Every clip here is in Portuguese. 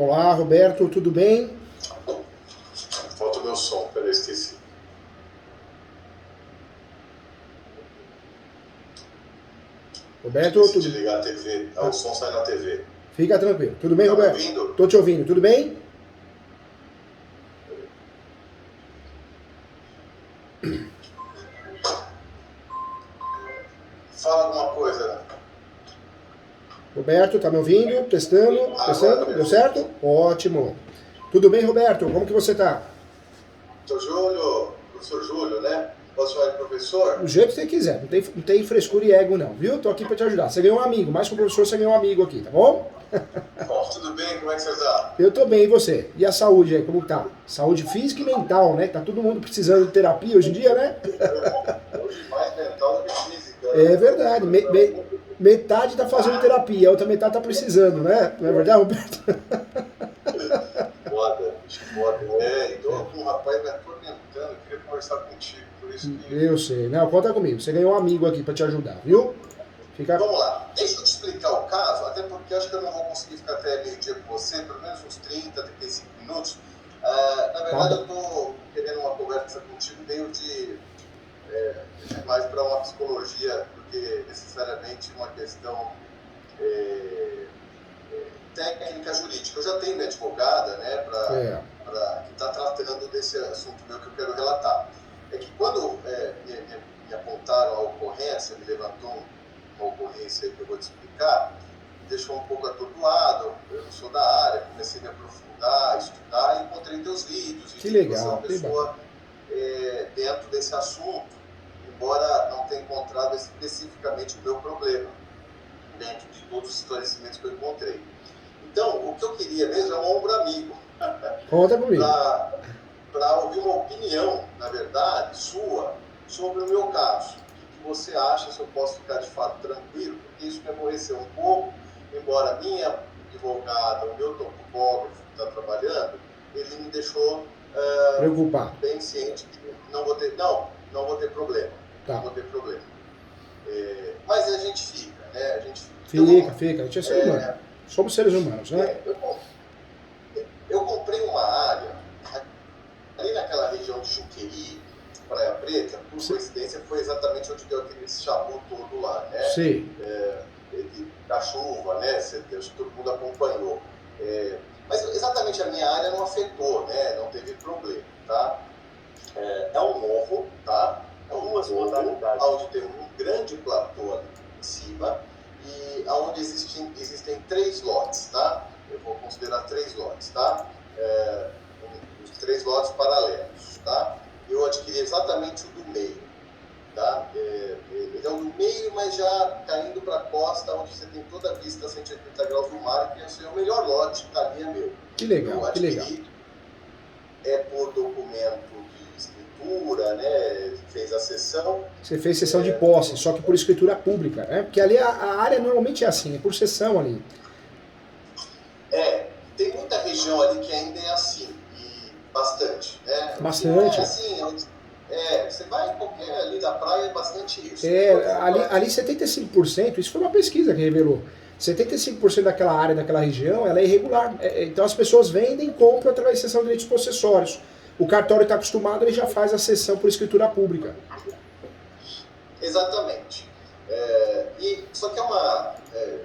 Olá, Roberto, tudo bem? Falta o meu som, peraí, esqueci. Roberto, Esqueci de tudo... ligar a TV. O som sai na TV. Fica tranquilo. Tudo bem, Tá me Roberto? ouvindo? Tô te ouvindo, tudo bem? Fala alguma coisa. Roberto, tá me ouvindo? Testando, Agora, testando, deu certo? Ótimo. Tudo bem, Roberto? Como que você tá? Sou Júlio, professor Júlio, né? Posso chamar de professor? Do jeito que você quiser, não tem frescura e ego não, viu? Tô aqui pra te ajudar. Você ganhou um amigo, mais que um professor, você ganhou um amigo aqui, tá bom? Bom, tudo bem? Como é que você tá? Eu tô bem, e você? E a saúde aí, como tá? Saúde física e mental, né? Tá todo mundo precisando de terapia hoje em dia, né? Hoje mais mental do que física. É verdade, metade tá fazendo terapia, a outra metade tá precisando, né? Não é verdade, Roberto? Foda, foda. Então um rapaz me atormentando, queria conversar contigo, por isso que... Eu sei. Não, conta comigo. Você ganhou um amigo aqui pra te ajudar, viu? Fica... Vamos lá, deixa eu te explicar o caso, até porque eu acho que eu não vou conseguir ficar até meio-dia com você, pelo menos uns 30, 35 minutos. Na verdade, eu estou querendo uma conversa contigo meio de mais para uma psicologia do que necessariamente uma questão técnica jurídica. Eu já tenho minha advogada, né, que está tratando desse assunto meu que eu quero relatar. É que quando me apontaram a ocorrência, me levantou uma ocorrência aí que eu vou te explicar, me deixou um pouco atordoado. Eu não sou da área, comecei a me aprofundar, estudar e encontrei teus vídeos. Que legal. Você é uma pessoa dentro desse assunto, embora não tenha encontrado especificamente o meu problema, dentro de todos os esclarecimentos que eu encontrei. Então, o que eu queria mesmo é um ombro amigo. Conta comigo. Para ouvir uma opinião, na verdade, sua, sobre o meu caso. O que você acha, se eu posso ficar de fato tranquilo, porque isso me aborreceu um pouco, embora a minha advogada, o meu topógrafo que está trabalhando, ele me deixou preocupado, bem ciente que não vou ter problema. Tá. Não vou ter problema. Mas a gente fica, né? A gente fica. A gente é ser humano. Somos seres humanos, né? Eu comprei uma área ali naquela região de Juqueí, Praia Preta, por coincidência foi exatamente onde deu aquele chabu todo lá, né? Sim. Da chuva, né? Acho que todo mundo acompanhou. Mas exatamente a minha área não afetou, né? Não teve problema, tá? É um morro, tá? É um morro onde tem um grande platô ali em cima e onde existem 3 lotes, tá? Eu vou considerar 3 lotes, tá? Os 3 lotes paralelos, tá? Eu adquiri exatamente o do meio, tá? Ele é o do meio, mas já caindo para a costa, onde você tem toda a vista a 180 graus do mar, que é o melhor lote que ali é meu. Que legal, eu adquiri, por documento de escritura, né? Fez a cessão. Você fez cessão de posse, só que por escritura pública, né? Porque ali a área normalmente é assim, é por cessão ali. Tem muita região ali que ainda é assim, e bastante, né? Bastante. É assim, você vai em qualquer ali da praia, é bastante isso. Ali 75%, isso foi uma pesquisa que revelou, 75% daquela área, daquela região, ela é irregular. Então as pessoas vendem e compram através de cessão de direitos possessórios. O cartório está acostumado, ele já faz a cessão por escritura pública. Exatamente. Só que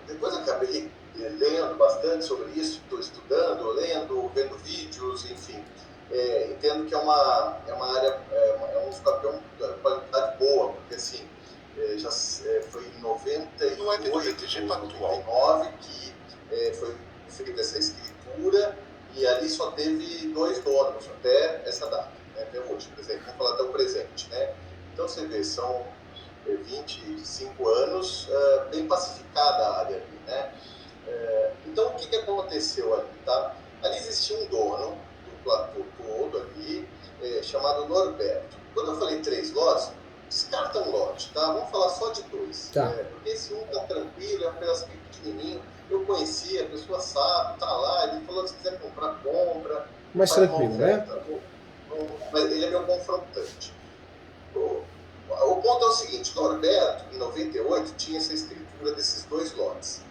depois eu acabei lendo bastante sobre isso, estou estudando, lendo, vendo vídeos, enfim. Entendo que é uma área, um escapião de qualidade boa, porque assim, já foi em 98, 99 que foi feita essa escritura e ali só teve 2 donos até essa data, né, até hoje, por exemplo, vamos falar até o presente, né? Então você vê, são 25 anos bem pacificada a área ali, né? Então o que aconteceu ali, tá? Ali existia um dono do platô todo ali, chamado Norberto. Quando eu falei 3 lotes, descarta um lote, tá? Vamos falar só de 2. Tá. Porque esse um tá tranquilo, é um pedaço pequenininho, eu conhecia, a pessoa sabe, tá lá, ele falou, se quiser comprar, compra. Mais tranquilo, né? Mas ele é meu confrontante. O ponto é o seguinte, Norberto, em 98, tinha essa escritura desses 2 lotes.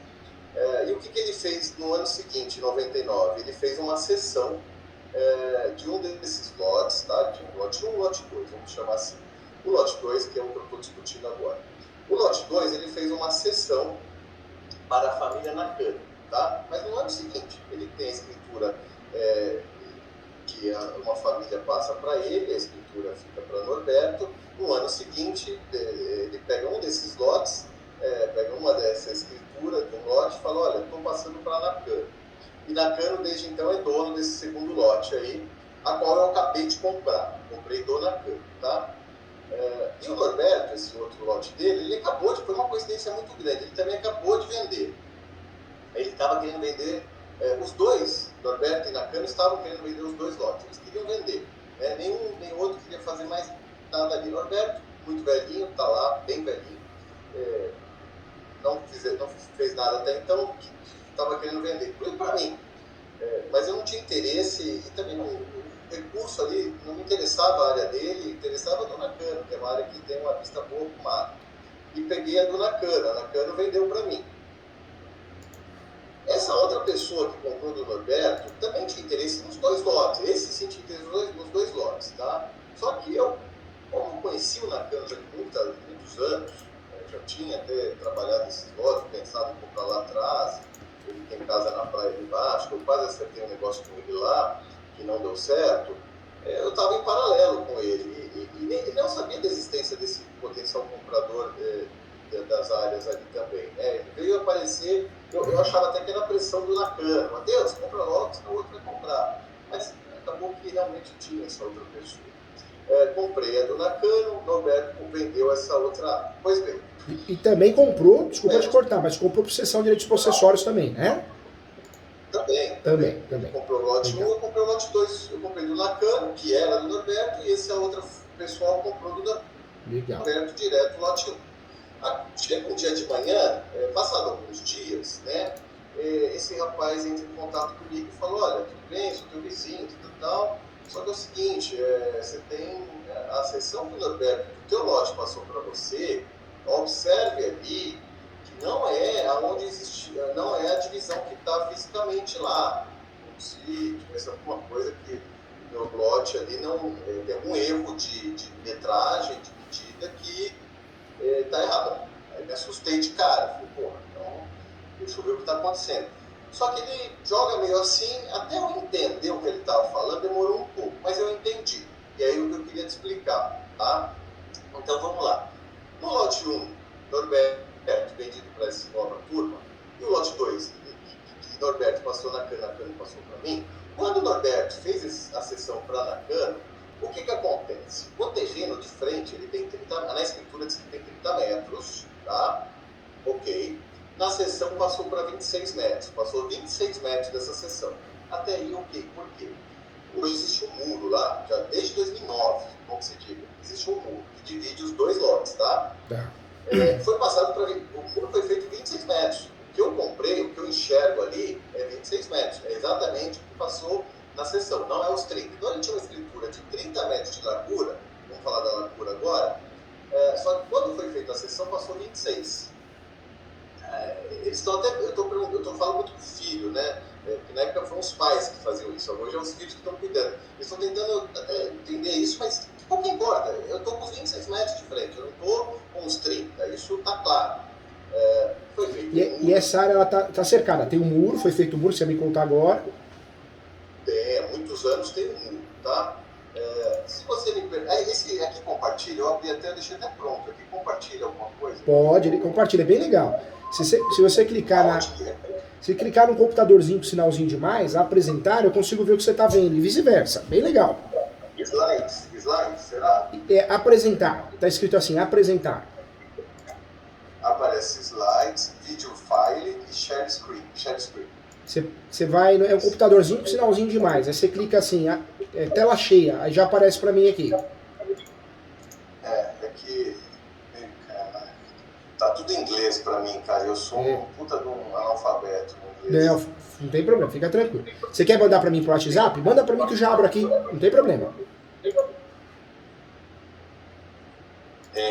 E o que ele fez no ano seguinte, em 99? Ele fez uma cessão de um desses lotes, tá? De um lote 1 e um lote 2, vamos chamar assim. O lote 2, que é o que eu estou discutindo agora. O lote 2, ele fez uma cessão para a família Nakano, tá? Mas no ano seguinte, ele tem a escritura que uma família passa para ele, a escritura fica para Norberto. No ano seguinte, ele pega um desses lotes, pega uma dessa escritura de um lote e fala, olha, estou passando para Nakano. E Nakano, desde então, é dono desse segundo lote aí, a qual eu acabei de comprar. Comprei do Nakano, tá? E o Norberto, esse outro lote dele, ele acabou de... Foi uma coincidência muito grande, ele também acabou de vender. Ele estava querendo vender... os dois, Norberto e Nakano, estavam querendo vender os dois lotes. Eles queriam vender. Nenhum nem outro queria fazer mais nada ali. Norberto, muito velhinho, está lá, bem velhinho. Não fez nada até então, estava querendo vender. Tudo para mim. Mas eu não tinha interesse e também o recurso ali não me interessava a área dele, interessava a do Nakano, que é uma área que tem uma vista boa para o mar. E peguei a do Nakano. A Nakano vendeu para mim. Essa outra pessoa que comprou do Norberto também tinha interesse nos dois lotes. Esse sim tinha interesse nos dois lotes, tá? Só que eu, como conheci o Nakano já de muitos anos, já tinha até trabalhado nesses lotes, pensava em comprar lá atrás, ele tem casa na praia de baixo, eu quase acertei um negócio com ele lá, que não deu certo, eu estava em paralelo com ele e não sabia da existência desse potencial comprador das áreas ali também, né? Ele veio aparecer, eu achava até que era a pressão do Nakano, Matheus, compra logo, senão o outro vai comprar, mas acabou que realmente tinha essa outra pessoa. Comprei a do Nakano, Norberto vendeu essa outra, pois bem. E também comprou, desculpa te cortar, mas comprou por cessão de direitos possessórios também, né? Também. Comprou o lote 1, eu comprei o lote 2. Eu comprei do Nakano, que era do Norberto, e esse outro pessoal comprou do Norberto direto, lote 1. Chega um dia de manhã, passado alguns dias, né? Esse rapaz entra em contato comigo e falou, olha, tudo bem, sou teu vizinho, tudo tal, só que é o seguinte, você tem a cessão do Norberto, que o teu lote passou para você, observe ali que não é aonde existe, não é a divisão que está fisicamente lá. Como se tivesse alguma coisa que o meu lote ali não tem algum erro de metragem, de medida que está errado. Aí me assustei de cara, falei, porra, então deixa eu ver o que está acontecendo. Só que ele joga meio assim, até eu entender o que ele estava falando, demorou um pouco, mas eu entendi. E aí o que eu queria te explicar, tá? Então vamos lá. No lote 1, Norberto vendido para essa nova turma, e o lote 2, que Norberto passou na Nakano passou para mim, quando o Norberto fez a cessão para Nakano, o que acontece? O terreno de frente, ele tem 30, na escritura diz que tem 30 metros, tá? Ok. Na cessão passou para 26 metros, passou 26 metros dessa cessão. Até aí, ok. Por quê? Hoje existe um muro lá, já desde 2009, como se diga, existe um muro que divide os dois lotes, tá? Foi passado para... O muro foi feito 26 metros. O que eu comprei, o que eu enxergo ali, é 26 metros. É exatamente o que passou na seção, não é os 30. Então ele tinha uma escritura de 30 metros de largura, vamos falar da largura agora, só que quando foi feita a seção passou 26. Eles estão até, eu estou falando muito com o filho, né? Porque na época foram os pais que faziam isso, hoje é os filhos que estão cuidando. Eles estão tentando entender isso, mas pouco importa. Eu estou com os 26 metros de frente, eu não estou com os 30, isso está claro. Foi feito e essa área ela tá cercada, tem um muro, foi feito um muro, você vai me contar agora. Há muitos anos tem um muro, tá? Se você me perguntar, esse aqui compartilha, eu abri até, deixei até pronto aqui, compartilha alguma coisa? Pode, ele compartilha, é bem legal. Se você clicar se clicar no computadorzinho com sinalzinho de mais, apresentar, eu consigo ver o que você está vendo, e vice-versa, bem legal. Slides, será? Apresentar, está escrito assim, apresentar. Aparece slides, video file e share screen. Você vai, é um computadorzinho com sinalzinho de mais, aí você clica assim, tela cheia, aí já aparece para mim aqui. Que tá tudo em inglês para mim, cara, eu sou um puta de um analfabeto no inglês. Não tem problema, fica tranquilo. Você quer mandar para mim pro WhatsApp? Manda para mim que eu já abro aqui, não tem problema.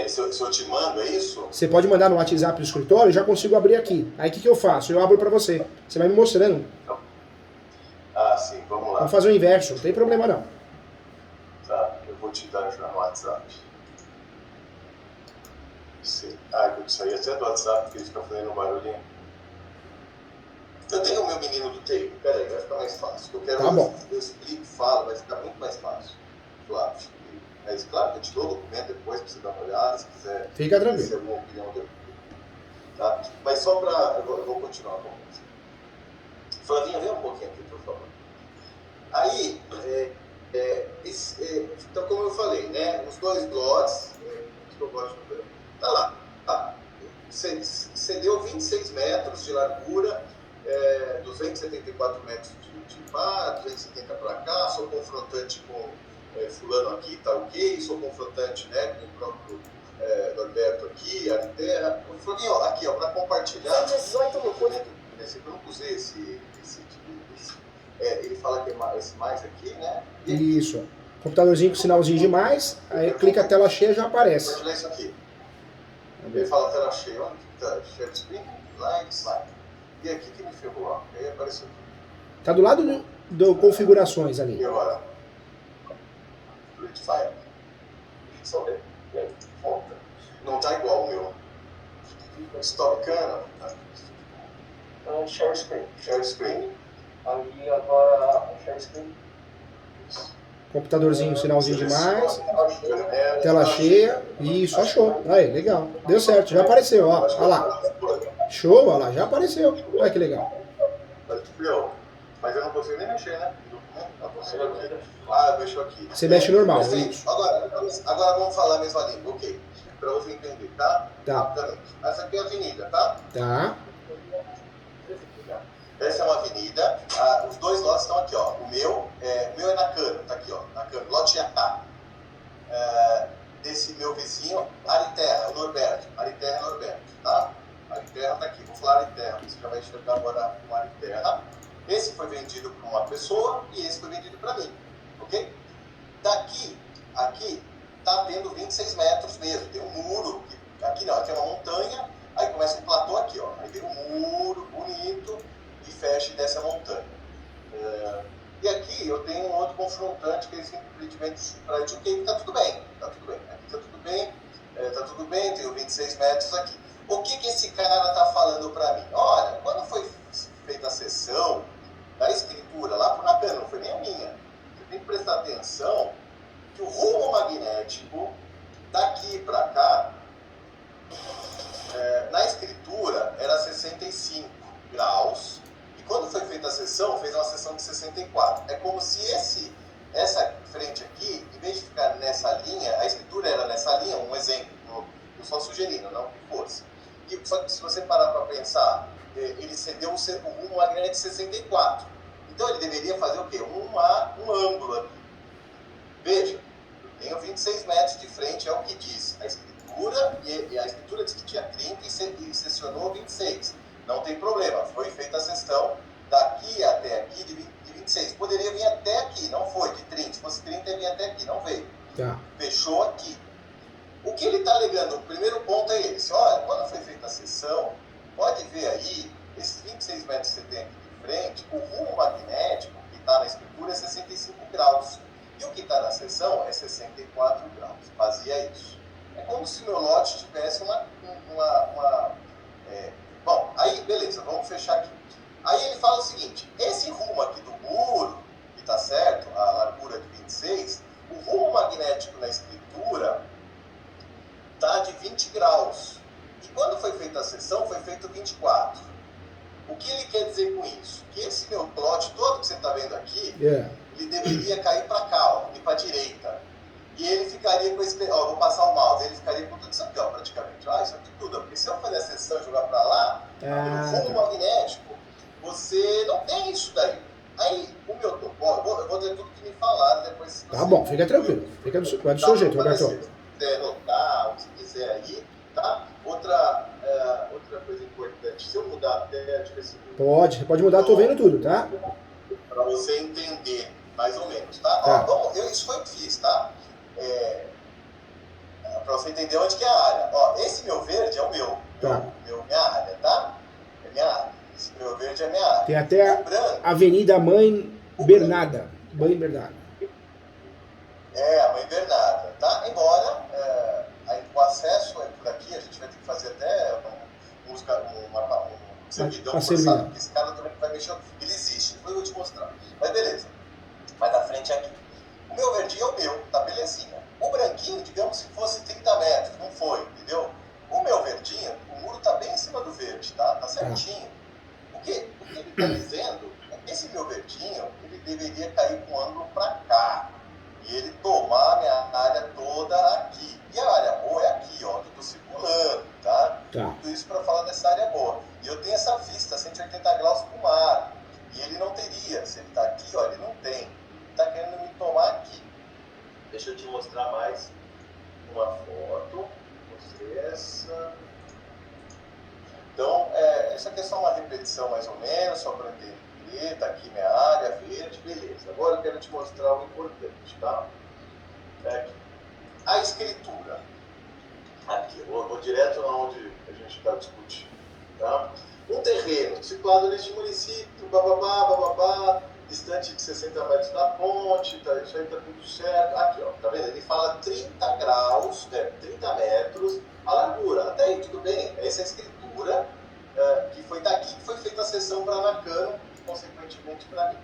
Se eu te mando, é isso? Você pode mandar no WhatsApp do escritório, eu já consigo abrir aqui. Aí o que eu faço? Eu abro para você. Você vai me mostrando. Ah, sim, vamos lá. Vamos fazer o inverso, não tem problema não. Tá, eu vou te dar já no WhatsApp. Eu vou sair até do WhatsApp, porque ele fica fazendo um barulhinho. Eu tenho o meu menino do TI. Peraí, vai ficar mais fácil. Eu quero Tá bom. eu explico e falo, vai ficar muito mais fácil. Claro. Mas claro que eu te dou o documento depois pra você dar uma olhada, se quiser. Fica tranquilo. Se alguma opinião dele. Tá? Mas só pra. Eu vou continuar com você. Flavinha, vem um pouquinho aqui, por favor. Aí, então, como eu falei, né? Os dois lotes, que eu gosto de ver. Tá lá. Tá. Você deu 26 metros de largura, 274 metros de par, 270 para cá, sou confrontante com fulano aqui, tá ok, sou confrontante, né, com o próprio Norberto aqui, área de terra. Flavinho, aqui, ó, para compartilhar. 18 no cu. Eu não usei esse ele fala que é esse mais aqui, né? Isso. Computadorzinho com sinalzinho de mais, aí clica a tela cheia já aparece. Compartilhar isso aqui. Ele fala tela cheia, onde tá? Share screen, slide. E aqui que me ferrou, ó. Aí apareceu aqui. Tá do lado do configurações ali. E agora? Create file. Volta. Não tá igual o meu. Stop canal. Share screen. Share screen. Aí agora share screen. Computadorzinho, sinalzinho de mais. Tela cheia. Isso, achou. Aí, legal. Deu certo, já apareceu, ó. Olha lá. Show, olha lá, já apareceu. Olha que legal. Mas eu não consigo nem mexer, né? Não consigo aqui. Ah, mexo aqui. Você mexe normal, isso. Agora vamos falar a mesma língua, ok? Pra você entender, tá? Tá. Essa aqui é a avenida, tá? Tá. Essa é uma avenida, os dois lotes estão aqui, ó. O meu é na Cano, tá aqui, ó. Na Cano, lote A. Desse meu vizinho, Ariterra, o Norberto. Ariterra é Norberto, tá? Ariterra tá aqui, vou falar Ariterra, você já vai enxergar agora com Ariterra. Esse foi vendido para uma pessoa e esse foi vendido para mim, ok? Daqui, aqui, tá tendo 26 metros mesmo, tem um muro, aqui não, aqui é uma montanha, aí começa um platô aqui, ó. Aí tem um muro bonito e fecha e desce a montanha. E aqui eu tenho um outro confrontante que é simplesmente para dizer que tá tudo bem, aqui tá tudo bem, tenho 26 metros aqui. O que esse cara tá falando para mim? Olha, quando foi feita a sessão da escritura lá pro Nakano, não foi nem a minha, você tem que prestar atenção que o rumo magnético daqui para cá, na escritura era 65 graus, e quando foi feita a sessão, fez uma sessão de 64. É como se essa frente aqui, em vez de ficar nessa linha, a escritura era nessa linha, um exemplo, eu só sugerindo, não que fosse. Só que se você parar para pensar, ele cedeu o rumo magnético de 64. Então ele deveria fazer o quê? Um ângulo aqui. Veja, eu tenho 26 metros de frente, é o que diz a escritura, e a escritura diz que tinha 30 e sessionou 26. Não tem problema, foi feita a sessão daqui até aqui de 26. Poderia vir até aqui, não foi, de 30. Se fosse 30, ia vir até aqui, não veio. Tá. Fechou aqui. O que ele está alegando, o primeiro ponto é esse. Olha, quando foi feita a sessão, pode ver aí, esses 26 metros que você tem aqui de frente, o rumo magnético que está na escritura é 65 graus. E o que está na sessão é 64 graus. Fazia isso. É como se meu lote tivesse Bom, aí, beleza, vamos fechar aqui. Aí ele fala o seguinte, esse rumo aqui do muro, que está certo, a largura de 26, o rumo magnético na escritura está de 20 graus. E quando foi feita a sessão, foi feito 24. O que ele quer dizer com isso? Que esse meu lote todo que você está vendo aqui, ele deveria cair para cá, ó, e para a direita. E ele ficaria com esse... Ó, vou passar o mouse, ele ficaria com tudo isso aqui, ó, praticamente. Isso aqui tudo. Porque se eu fazer a sessão e jogar para lá, no fundo magnético, você não tem isso daí. Aí, o meu topógrafo, eu vou dizer tudo que me falaram depois. Tá bom, fica tranquilo. Fica do seu jeito, Roberto. Se quiser anotar, se quiser aí, tá? Outra coisa importante, se eu mudar até, deixa eu ver se... Pode mudar, tô vendo tudo, tá? Para você entender, mais ou menos, tá? Tá. Ó, isso foi o que fiz, tá? para você entender onde que é a área. Ó, esse meu verde é o meu. Tá. Minha área, tá? É minha área. Esse meu verde é minha área. Tem até O branco, a Avenida Mãe Bernarda. Mãe Bernarda. a Mãe Bernarda, tá? Embora o acesso é por aqui, a gente vai ter que fazer até um servidão forçado, porque esse cara também vai mexer. Ele existe, depois eu vou te mostrar. Mas beleza. Mas na frente é aqui. O meu verdinho é o meu, tá belezinha. O branquinho, digamos que fosse 30 metros, não foi, entendeu? O meu verdinho, o muro tá bem em cima do verde, tá? Tá certinho. O que ele tá dizendo é que esse meu verdinho, ele deveria cair com ângulo pra cá. E ele tomar a minha área toda aqui. E a área boa é aqui, ó, que eu tô circulando, tá? Tudo isso para falar dessa área boa. E eu tenho essa vista 180 graus pro mar. E ele não teria. Se ele tá aqui, ó, ele não tem. Ele tá querendo me tomar aqui. Deixa eu te mostrar mais uma foto. Essa. Então, isso aqui é só uma repetição mais ou menos, só para entender. Tá aqui minha área verde, beleza. Agora eu quero te mostrar o importante, tá? Aqui. A escritura. Aqui, eu vou direto aonde a gente está discutindo, tá? Um terreno situado neste município, bababá, distante de 60 metros da ponte, tá, isso aí tá tudo certo. Aqui, ó, tá vendo? Ele fala 30 graus, 30 metros a largura. Até aí tudo bem, essa é a escritura que foi daqui que foi feita a cessão para Nakano, consequentemente para mim.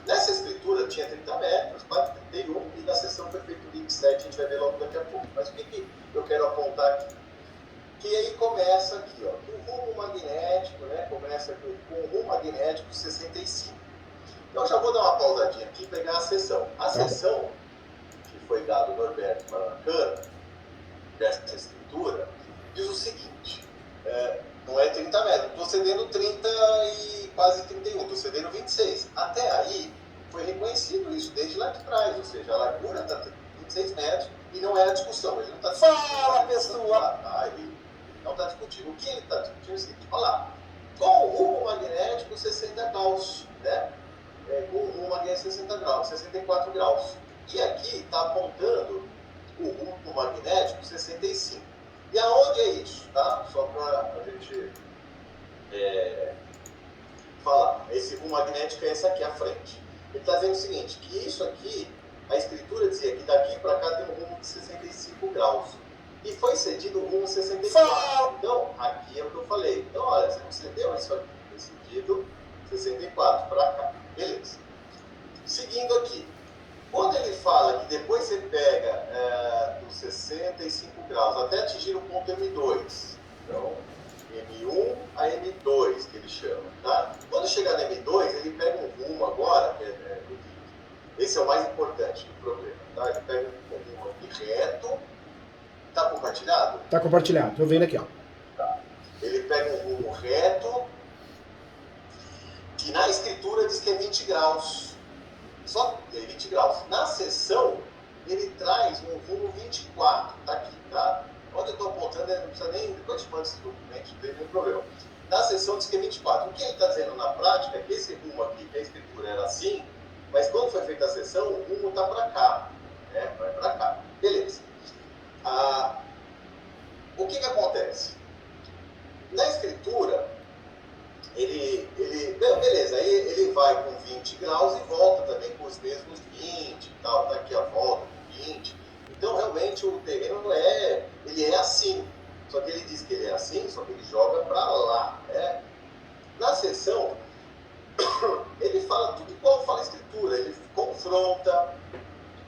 Nessa escritura tinha 30 metros, quase 31, e na sessão foi feito 27, a gente vai ver logo daqui a pouco. Mas o que eu quero apontar aqui? Que aí começa aqui, ó, o rumo magnético, né? Começa aqui com o rumo magnético 65. Então eu já vou dar uma pausadinha aqui e pegar a sessão. A sessão que foi dada do Norberto para Nakano, dessa escritura, diz o seguinte. Não é 30 metros, estou cedendo 30 e quase 31, estou cedendo 26. Até aí, foi reconhecido isso desde lá de trás, ou seja, a largura está 26 metros e não é a discussão. Ele não está discutindo. Fala, pessoal! Ele não está discutindo. O que ele está discutindo é o seguinte: olha lá, com o rumo magnético 60 graus, né? Com o rumo magnético 60 graus, 64 graus. E aqui está apontando o rumo magnético 65. E aonde é isso, tá? Só para a gente falar. Esse rumo magnético é esse aqui à frente. Ele está dizendo o seguinte, que isso aqui, a escritura dizia que daqui para cá tem um rumo de 65 graus. E foi cedido o rumo 64. Então, aqui é o que eu falei. Então, olha, você não cedeu isso aqui. Foi cedido 64 para cá. Beleza. Seguindo aqui. Quando ele fala que depois você pega dos 65 graus até atingir o ponto M2, então M1 a M2 que ele chama, tá? Quando chegar no M2, ele pega um rumo agora, que é esse é o mais importante do problema, tá? Ele pega um rumo aqui reto, tá compartilhado? Tá compartilhado, tô vendo aqui, ó. Tá. Ele pega um rumo reto, que na escritura diz que é 20 graus. Só 20 graus. Na seção, ele traz um rumo 24. Tá aqui, tá? Onde eu estou apontando, não precisa nem. Depois te mando esse documento, não tem nenhum problema. Na seção diz que é 24. O que ele está dizendo na prática é que esse rumo aqui, que a escritura era assim, mas quando foi feita a seção, o rumo está para cá. Né? Vai para cá. Beleza. O que acontece? Na escritura, beleza, aí ele vai com 20 graus e volta também com os mesmos 20 e tal, tá aqui a volta com 20. Então, realmente, o terreno ele é assim. Só que ele diz que ele é assim, só que ele joga para lá, né? Na seção, ele fala tudo igual fala a escritura. Ele confronta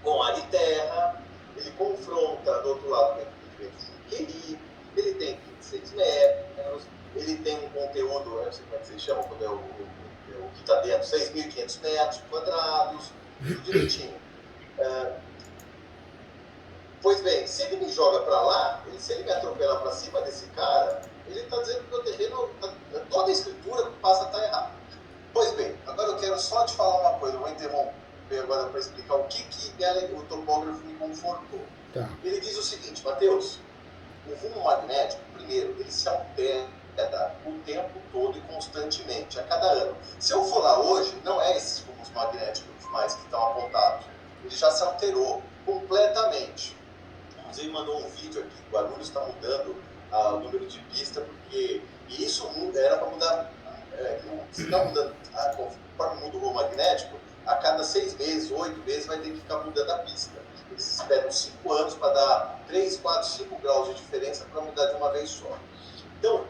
com ar e terra, ele confronta do outro lado com o vento Juqueri, ele tem 26 metros, ele tem um conteúdo, eu não sei como é que vocês chamam, quando o que está dentro, 6.500 metros quadrados, tudo direitinho. Pois bem, se ele me joga para lá, se ele me atropelar para cima desse cara, ele está dizendo que o meu terreno, toda a escritura passa a estar errada. Pois bem, agora eu quero só te falar uma coisa, eu vou interromper agora para explicar o que o topógrafo me confortou. Tá. Ele diz o seguinte, Matheus, o rumo magnético, primeiro, ele se altera o tempo todo e constantemente, a cada ano. Se eu for lá hoje, não é esses rumos magnéticos mais que estão apontados. Ele já se alterou completamente. Vamos Zay mandou um vídeo aqui, o Guarulhos está mudando o número de pista, porque e isso era para mudar, se está mudando, conforme muda o rolo magnético, a cada 6 meses, 8 meses vai ter que ficar mudando a pista. Eles esperam 5 anos para dar 3, 4, 5 graus de diferença para mudar de uma vez só. Então,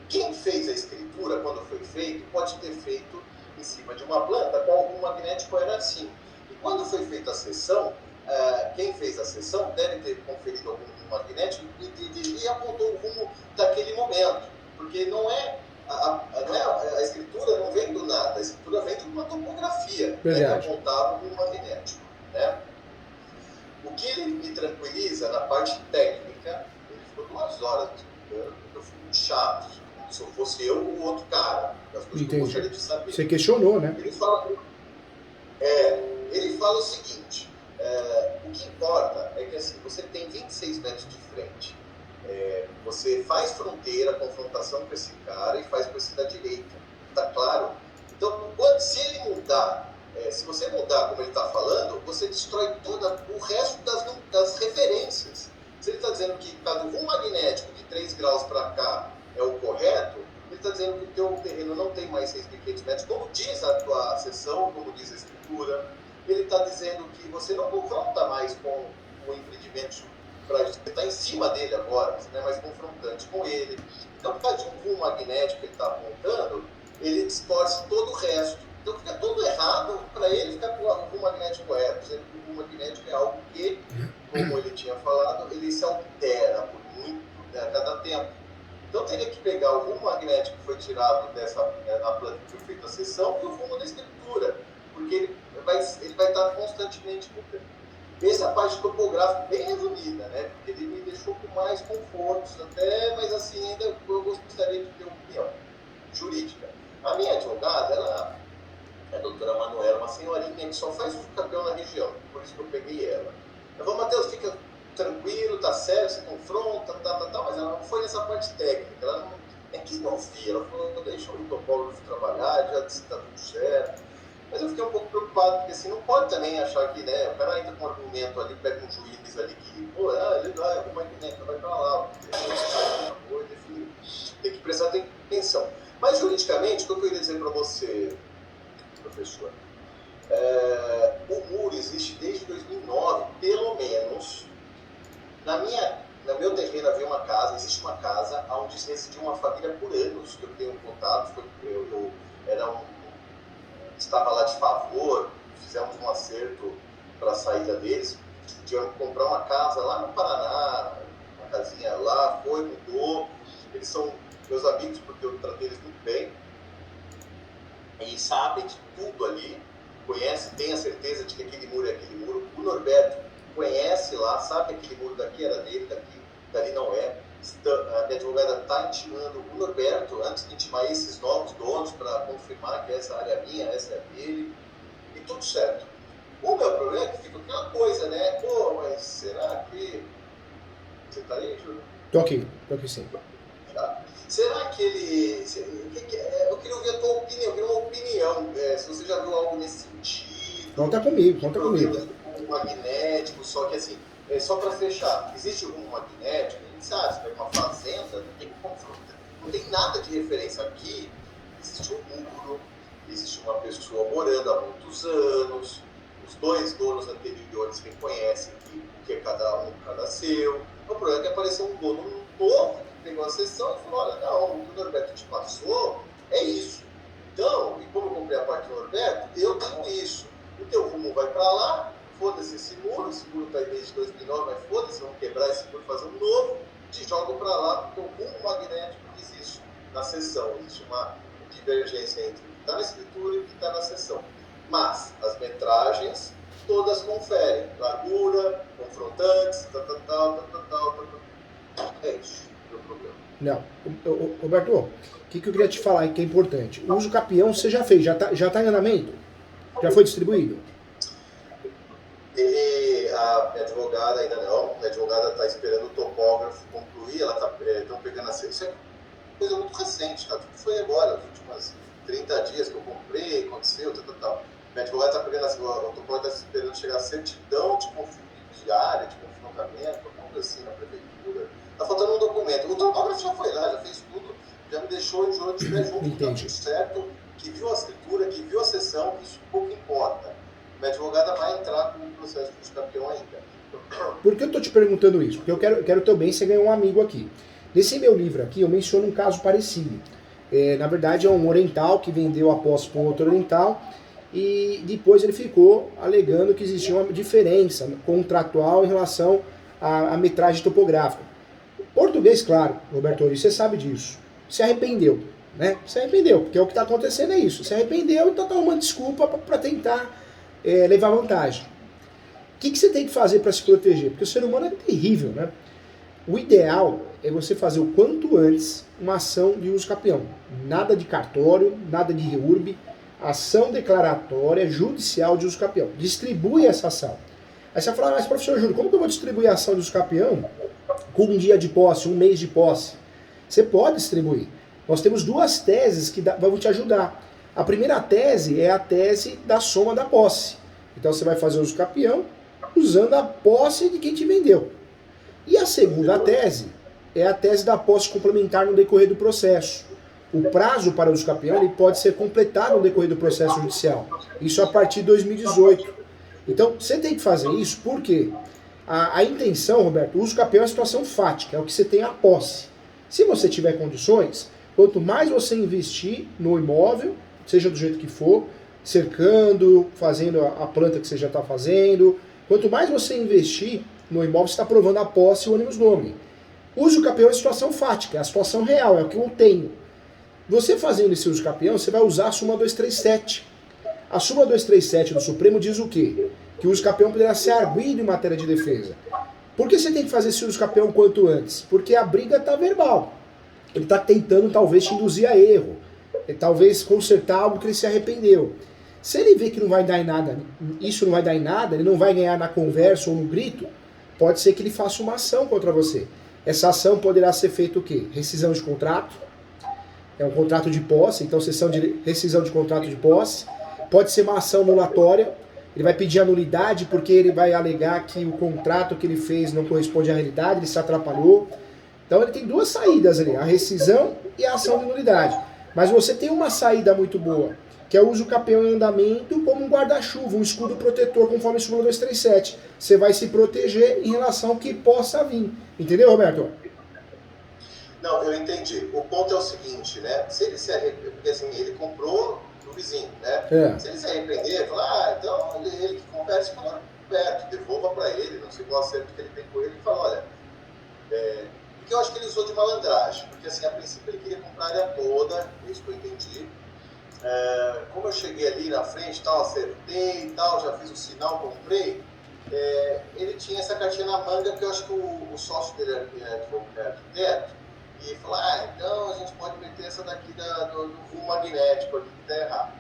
quem fez a escritura, quando foi feito, pode ter feito em cima de uma planta com algum magnético era assim. E quando foi feita a seção, quem fez a seção deve ter conferido algum magnético e apontou o rumo daquele momento. Porque não é a escritura não vem do nada, a escritura vem de uma topografia, né, que apontava o rumo magnético. Né? O que ele me tranquiliza na parte técnica, ele ficou 2 horas me explicando, porque eu fui muito chato. Se eu fosse eu ou o outro cara, das coisas que eu gostaria de saber. Você questionou, né? Ele fala o seguinte, o que importa é que assim, você tem 26 metros de frente, você faz fronteira, confrontação com esse cara e faz com esse da direita, tá claro? Então, se ele mudar, se você mudar como ele está falando, você destrói todo o resto das referências. Se ele está dizendo que cada rumo magnético de 3 graus para cá é o correto, ele está dizendo que o teu terreno não tem mais 6.500 metros, como diz a tua seção, como diz a escritura. Ele está dizendo que você não confronta mais com o empreendimento, você está em cima dele agora, você não é mais confrontante com ele. Então, por causa de um rumo magnético que ele está apontando, ele distorce todo o resto. Então, fica tudo errado para ele ficar com o rumo magnético correto, sendo que o rumo magnético é algo que, como ele tinha falado, ele se altera por muito, a cada tempo. Então, teria que pegar o rumo magnético que foi tirado na planta que foi feita a seção e o rumo da escritura, porque ele vai estar constantemente mudando. Essa é a parte topográfica bem resumida, né? Porque ele me deixou com mais confortos até, mas assim, ainda eu gostaria de ter uma opinião jurídica. A minha advogada, ela é a doutora Manuela, uma senhorinha que só faz uso do campeão na região, por isso que eu peguei ela. Eu falei, Matheus, fica tranquilo, tá sério, você confronta, mas ela não foi nessa parte técnica, ela não quis me ouvir, ela falou, deixa o topógrafo trabalhar, já disse que tá tudo certo. Mas eu fiquei um pouco preocupado, porque assim, não pode também achar que, né, o cara entra com um argumento ali, pega um juiz ali que, ele vai, o magnético vai pra lá, tem que prestar atenção. Mas juridicamente, o que eu queria dizer para você, professor, o muro existe desde 2009, pelo menos. No meu terreno havia uma casa, existe uma casa onde residia uma família por anos, que eu tenho contato, eu estava lá de favor, fizemos um acerto para a saída deles, tivemos que comprar uma casa lá no Paraná, uma casinha lá, mudou, eles são meus amigos porque eu tratei eles muito bem, e sabem de tudo ali, conhecem, tem a certeza de que aquele muro é aquele muro. O Norberto conhece lá, sabe que aquele muro daqui era dele, dali não é. A minha advogada está intimando o Norberto, antes de intimar esses novos donos, para confirmar que essa área é minha, essa é dele, e tudo certo. O meu problema é que fica aquela coisa, né? Mas será que... Você está aí, Júlio? Tô aqui sim. Tá. Será que ele... Eu queria ouvir a tua opinião, eu queria uma opinião, se você já viu algo nesse sentido. Conta comigo. Um magnético, só que assim, só para fechar, existe um rumo magnético, a gente sabe, se pega uma fazenda, não tem confronto, não tem nada de referência aqui, existe um muro, existe uma pessoa morando há muitos anos, os 2 donos anteriores reconhecem que o que é cada seu. O problema é que apareceu um dono novo que pegou a sessão e falou, olha, não, o que o Norberto te passou é isso. Então, e como eu comprei a parte do Norberto, eu tenho isso. O teu rumo vai para lá, foda-se esse muro está aí desde 2009, mas foda-se, vamos quebrar esse muro e fazer um novo, te jogo para lá, porque o rumo magnético que existe na seção, existe uma divergência entre o que está na escritura e o que está na seção. Mas as metragens todas conferem, largura, confrontantes, É isso, não é o problema. Não, Roberto, o que eu queria te falar que é importante? O uso capião você já fez, já tá em andamento? Já foi distribuído? A minha advogada ainda não, minha advogada está esperando o topógrafo concluir, ela estão pegando isso é coisa muito recente, tá? Tudo foi agora, nas últimas 30 dias que eu comprei, aconteceu, tal. Minha advogada está pegando o topógrafo está esperando chegar a certidão de área, de confrontamento, coisa assim na prefeitura. Tá faltando um documento. O topógrafo já foi lá, já fez tudo, já me deixou em jurado de pé junto, tá tudo certo, que viu a escritura, que viu a sessão, que isso pouco importa. Minha advogada vai entrar com o processo de campeão ainda. Por que eu tô te perguntando isso? Porque eu quero teu bem, você ganhou um amigo aqui. Nesse meu livro aqui, eu menciono um caso parecido. Na verdade, é um oriental que vendeu a posse para um outro oriental e depois ele ficou alegando que existia uma diferença contratual em relação à metragem topográfica. Português, claro, Roberto Ori, você sabe disso. Se arrependeu, né? Se arrependeu, porque o que está acontecendo é isso. Se arrependeu, então está uma desculpa para tentar levar vantagem. O que você tem que fazer para se proteger? Porque o ser humano é terrível, né? O ideal é você fazer o quanto antes uma ação de uso capião. Nada de cartório, nada de reurb, ação declaratória judicial de uso capião. Distribui essa ação. Aí você vai falar, mas professor Júlio, como que eu vou distribuir a ação de uso capião com um dia de posse, um mês de posse? Você pode distribuir. Nós temos duas teses que vão te ajudar. A primeira tese é a tese da soma da posse. Então você vai fazer o uso capião usando a posse de quem te vendeu. E a segunda tese é a tese da posse complementar no decorrer do processo. O prazo para o uso capião ele pode ser completado no decorrer do processo judicial. Isso a partir de 2018. Então, você tem que fazer isso porque a intenção, Roberto, o uso capião é a situação fática, é o que você tem a posse. Se você tiver condições, quanto mais você investir no imóvel, seja do jeito que for, cercando, fazendo a planta que você já está fazendo, quanto mais você investir no imóvel, você está provando a posse e o ônibus domini. Uso capião é a situação fática, é a situação real, é o que eu tenho. Você fazendo esse uso capião, você vai usar a súmula 237. A súmula 237 do Supremo diz o quê? Que o uso capião poderá ser arguido em matéria de defesa. Por que você tem que fazer esse uso capião quanto antes? Porque a briga está verbal. Ele está tentando talvez te induzir a erro. Talvez consertar algo que ele se arrependeu. Se ele vê que não vai dar em nada, isso não vai dar em nada, ele não vai ganhar na conversa ou no grito, pode ser que ele faça uma ação contra você. Essa ação poderá ser feita o quê? Rescisão de contrato. É um contrato de posse, então rescisão de contrato de posse. Pode ser uma ação anulatória. Ele vai pedir a nulidade porque ele vai alegar que o contrato que ele fez não corresponde à realidade, ele se atrapalhou. Então ele tem duas saídas ali, a rescisão e a ação de nulidade. Mas você tem uma saída muito boa, que é o uso capião em andamento como um guarda-chuva, um escudo protetor, conforme a súmula 237. Você vai se proteger em relação ao que possa vir. Entendeu, Roberto? Não, eu entendi. O ponto é o seguinte, né? Se ele se arrepender, porque assim, ele comprou do vizinho, né? Se ele se arrepender, falar, então ele que converse com o Roberto, devolva para ele, não sei qual acerto que ele tem com ele, e fala, olha, porque eu acho que ele usou de malandragem, porque assim, a princípio ele queria comprar a área toda, isso que eu entendi. Como eu cheguei ali na frente, tal, acertei e tal, já fiz o sinal, comprei, ele tinha essa cartinha na manga, que eu acho que o sócio dele é arquiteto, e falou, então a gente pode meter essa daqui do voo magnético aqui que tá errado.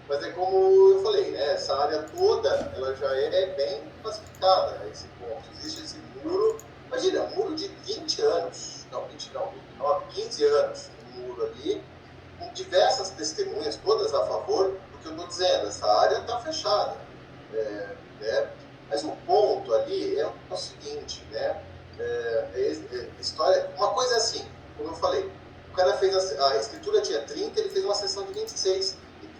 Mas é como eu falei, né, essa área toda, ela já é bem classificada, né, esse ponto. Existe esse muro, imagina, um muro de 20 anos, não, 20 não, 29, 15 anos, um muro ali, com diversas testemunhas, todas a favor do que eu estou dizendo, essa área está fechada. Mas o ponto ali é o seguinte, né, história, uma coisa assim, como eu falei, o cara fez a escritura tinha 30, ele fez uma sessão de 26,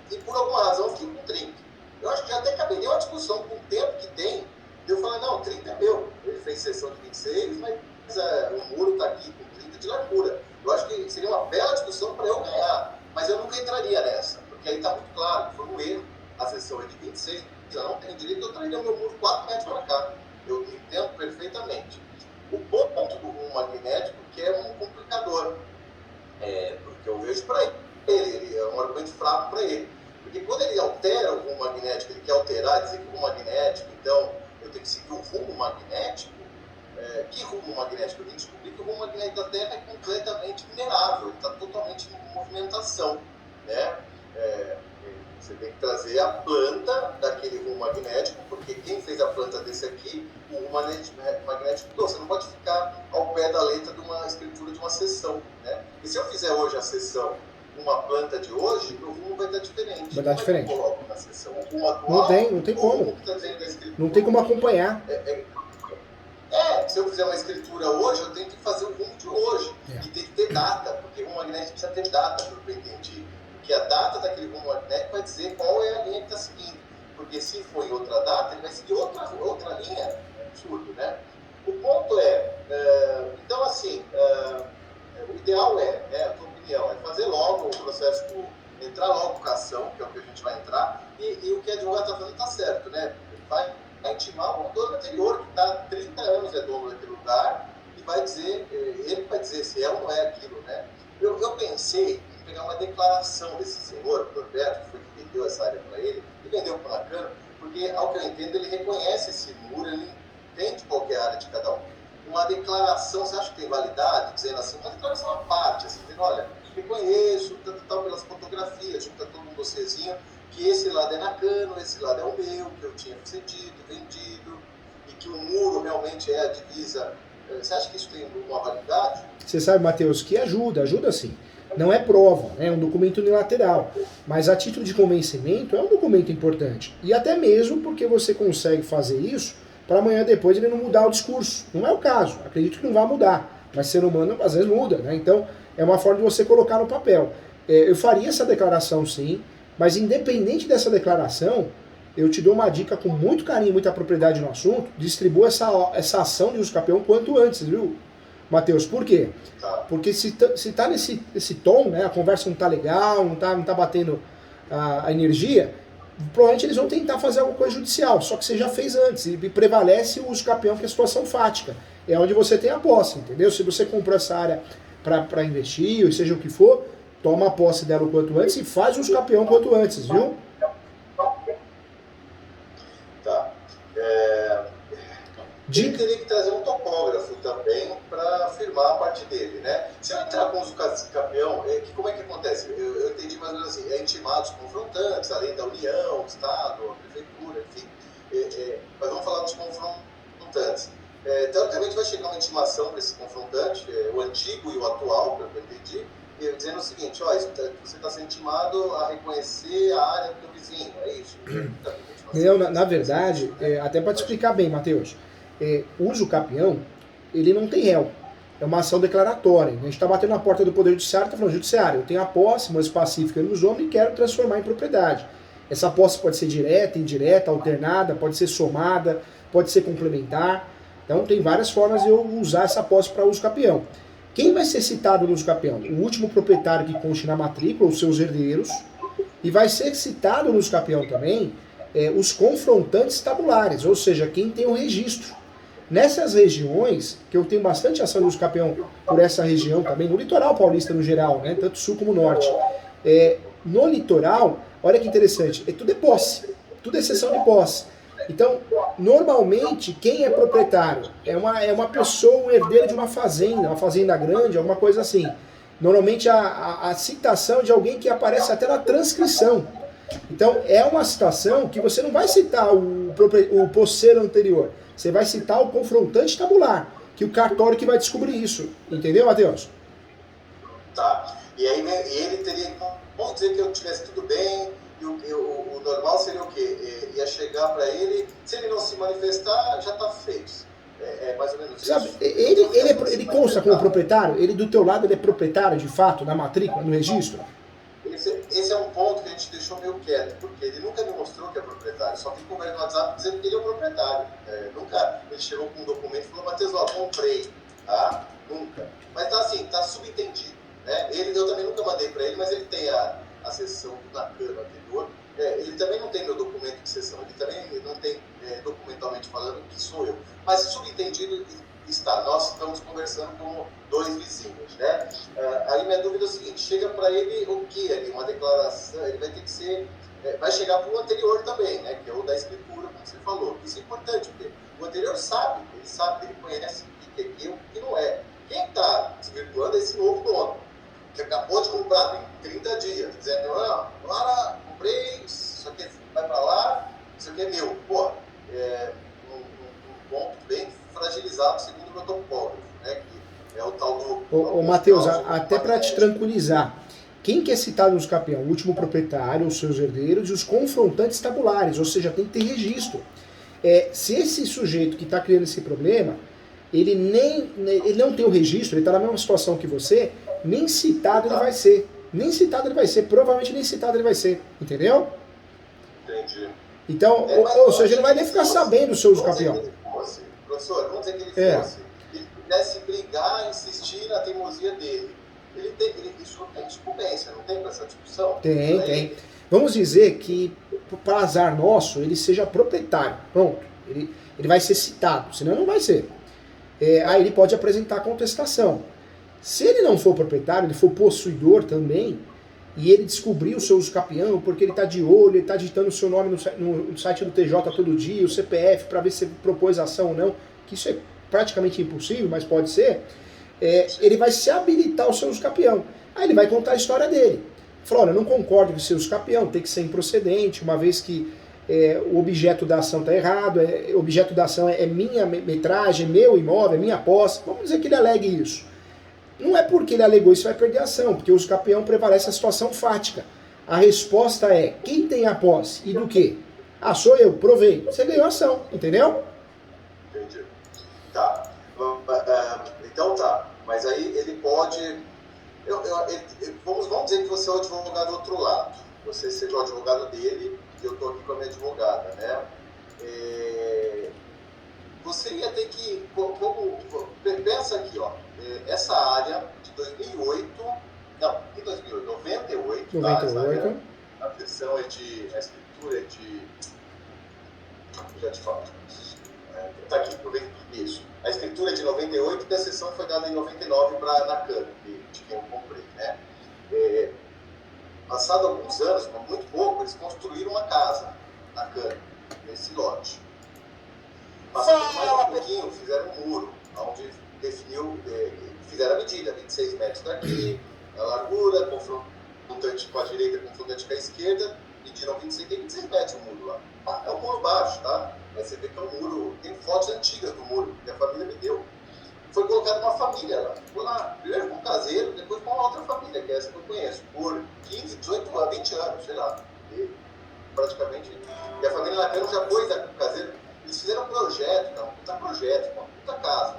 e por alguma razão eu fiquei com 30. Eu acho que já até caberia uma discussão com o tempo que tem, de eu falar, não, 30 é meu. Ele fez sessão de 26, mas o muro está aqui com 30 de largura. Eu acho que seria uma bela discussão para eu ganhar, mas eu nunca entraria nessa, porque aí está muito claro que foi um erro. A sessão é de 26, eu não tenho direito, eu traria meu muro 4 metros para cá. Eu entendo perfeitamente. O ponto do rumo magnético que é um complicador, porque eu vejo para ele é um argumento fraco para ele. Porque quando ele altera o rumo magnético, ele quer alterar, dizer que o rumo magnético, então eu tenho que seguir o rumo magnético. Que rumo magnético? Eu tenho que descobrir que o rumo magnético da Terra é completamente minerável, ele está totalmente em movimentação, né? Você tem que trazer a planta daquele rumo magnético, porque quem fez a planta desse aqui, o rumo magnético mudou. Você não pode ficar ao pé da letra de uma escritura de uma sessão, né? E se eu fizer hoje a sessão, uma planta de hoje, o rumo vai estar diferente. Vai dar diferente. Eu coloco na sessão o rumo atual, não tem como. Tá dizendo da escritura. Não tem como acompanhar. Se eu fizer uma escritura hoje, eu tenho que fazer o rumo de hoje. E tem que ter data, porque o rumo magnético precisa ter data, pelo que eu entendi. Porque a data daquele rumo magnético vai dizer qual é a linha que está seguindo. Porque se for em outra data, ele vai seguir outra linha. É absurdo, né? O ponto então assim, o ideal a tua opinião, é fazer logo o processo, entrar logo com a ação, que é o que a gente vai entrar, e o que a advogada está fazendo está certo, né? Vai intimar o dono anterior, que está há 30 anos dono daquele lugar, e vai dizer, ele vai dizer se é ou não é aquilo, né? Eu pensei em pegar uma declaração desse senhor, Norberto, que foi que vendeu essa área para ele, e vendeu para o Nakano, porque, ao que eu entendo, ele reconhece esse muro, ele entende qual é a área de cada um. Uma declaração, você acha que tem validade? Dizendo assim, uma declaração à parte, assim, dizendo, olha, reconheço, tal, pelas fotografias, junta todo um dossiêzinho, que esse lado é Nakano, esse lado é o meu, que eu tinha cedido, vendido, e que o muro realmente é a divisa. Você acha que isso tem uma validade? Você sabe, Matheus, que ajuda sim. Não é prova, é um documento unilateral, mas a título de convencimento é um documento importante. E até mesmo porque você consegue fazer isso para amanhã depois ele não mudar o discurso. Não é o caso, acredito que não vai mudar, mas ser humano às vezes muda, né? Então é uma forma de você colocar no papel. Eu faria essa declaração sim, mas independente dessa declaração, eu te dou uma dica com muito carinho, muita propriedade no assunto, distribua essa ação de uso campeão quanto antes, viu, Matheus? Por quê? Porque se tá nesse tom, né, a conversa não tá legal, não tá batendo a energia, provavelmente eles vão tentar fazer alguma coisa judicial, só que você já fez antes, e prevalece o uso campeão, que é a situação fática, é onde você tem a posse, entendeu? Se você comprou essa área para investir, ou seja o que for, toma a posse dela o quanto antes e faz o uso campeão quanto antes, viu? Tá. Ele teria que trazer um topógrafo também para firmar a parte dele, né? Se eu entrar com o uso campeão, como é que acontece? Eu entendi mais ou menos assim, intimado os confrontantes, além da União, o Estado, a Prefeitura, enfim. Mas vamos falar dos confrontantes. Teoricamente vai chegar uma intimação para esse confrontante, o antigo e o atual, pelo que eu entendi, dizendo o seguinte, você está sendo intimado a reconhecer a área do teu vizinho, é isso? Não, na verdade, até para te explicar bem, Matheus, o uso capião, ele não tem réu, é uma ação declaratória. A gente está batendo na porta do Poder Judiciário, está falando, Judiciário, eu tenho a posse, mas pacífica nos homens e quero transformar em propriedade. Essa posse pode ser direta, indireta, alternada, pode ser somada, pode ser complementar. Então tem várias formas de eu usar essa posse para uso capião. Quem vai ser citado no uso capião? O último proprietário que conste na matrícula, os seus herdeiros, e vai ser citado no uso capião também os confrontantes tabulares, ou seja, quem tem o registro. Nessas regiões, que eu tenho bastante ação de uso capião por essa região também, no litoral paulista no geral, né, tanto sul como norte, no litoral, olha que interessante, tudo é posse, tudo é exceção de posse. Então, normalmente, quem é proprietário é uma pessoa, um herdeiro de uma fazenda grande, alguma coisa assim. Normalmente a citação de alguém que aparece até na transcrição. Então, é uma situação que você não vai citar o posseiro anterior, você vai citar o confrontante tabular, que é o cartório que vai descobrir isso. Entendeu, Matheus? Tá. E aí ele teria, vamos dizer que eu tivesse tudo bem, e o normal seria o quê? Ia chegar para ele, se ele não se manifestar, já está feito. Mais ou menos isso. Sabe, ele consta como proprietário? Ele do teu lado ele é proprietário de fato na matrícula, no registro? Esse é um ponto que a gente deixou meio quieto, porque ele nunca me mostrou que é proprietário, só tem conversa no WhatsApp dizendo que ele é o proprietário. Nunca ele chegou com um documento e falou, Matheus, comprei. Tá? Nunca. Mas tá assim, tá subentendido. Né? Eu também nunca mandei para ele, mas ele tem a sessão do Nakano anterior. Ele também não tem meu documento de sessão, ele também não tem documentalmente falando que sou eu. Mas subentendido está, nós estamos conversando como dois vizinhos, né? Aí minha dúvida é o seguinte, chega para ele o que ali? Uma declaração, ele vai ter que ser, vai chegar para o anterior também, né? Que é o da escritura, como você falou. Isso é importante, porque o anterior sabe, ele conhece o que é aquilo e o que não é. Quem está desvirtuando é esse novo dono, que acabou de comprar, tem 30 dias, dizendo, agora comprei, isso aqui vai para lá, isso aqui é meu. Pô, um ponto bem fragilizado, segundo o meu topógrafo, né, que é o tal do... Ô Matheus, até para te tranquilizar, quem que é citado nos campeão? O último proprietário, os seus herdeiros e os confrontantes tabulares, ou seja, tem que ter registro. Se esse sujeito que está criando esse problema, ele não tem o registro, ele está na mesma situação que você, nem citado ele vai ser. Nem citado ele vai ser, provavelmente nem citado ele vai ser, entendeu? Entendi. Então, ou seja, ele não vai nem ficar sabendo do seu uso campeão. Professor, vamos dizer que ele fosse, ele pudesse brigar, insistir na teimosia dele. Isso tem sucumbência, não tem essa discussão? Tem. Vamos dizer que, para azar nosso, ele seja proprietário. Pronto. Ele vai ser citado, senão não vai ser. Aí ele pode apresentar contestação. Se ele não for proprietário, ele for possuidor também, e ele descobrir o seu uso capião, porque ele está de olho, ele está digitando o seu nome no site do TJ todo dia, o CPF, para ver se propôs ação ou não, que isso é praticamente impossível, mas pode ser, ele vai se habilitar o seu uso capião. Aí ele vai contar a história dele. Fala, olha, eu não concordo com o seu uso capião, tem que ser improcedente, uma vez que o objeto da ação está errado, o objeto da ação é minha metragem, meu imóvel, é minha posse. Vamos dizer que ele alegue isso. Não é porque ele alegou isso vai perder a ação, porque o uso capião prevalece a situação fática. A resposta é, quem tem a posse e do quê? Ah, sou eu, provei. Você ganhou a ação, entendeu? Entendi. Tá. Então tá. Mas aí ele pode... vamos dizer que você é o advogado do outro lado. Você seja o advogado dele e eu estou aqui com a minha advogada, né? Você ia ter que... pensa aqui, ó. Essa área de 2008... Não, em 2008, 98. 98. Tá? A versão a escritura é de... Já te falo. Tá aqui, isso. A escritura é de 98 e a sessão foi dada em 99 para a Nacan, de quem eu comprei, né? Passado alguns anos, mas muito pouco, eles construíram uma casa na Nacan, nesse lote. Passando mais um pouquinho, fizeram um muro, onde fizeram a medida, 26 metros daqui, a largura, confrontante com a direita, confrontante com a esquerda, mediram 26 metros o muro lá. É um muro baixo, tá? Mas você vê que é um muro, tem fotos antigas do muro, que a família me deu. Foi colocada uma família lá. Foi lá, primeiro com um caseiro, depois com uma outra família, que é essa que eu conheço, por 15, 18 anos, 20 anos, sei lá. Praticamente. E a família Nakano já pôs o caseiro. Eles fizeram um projeto, um puta casa.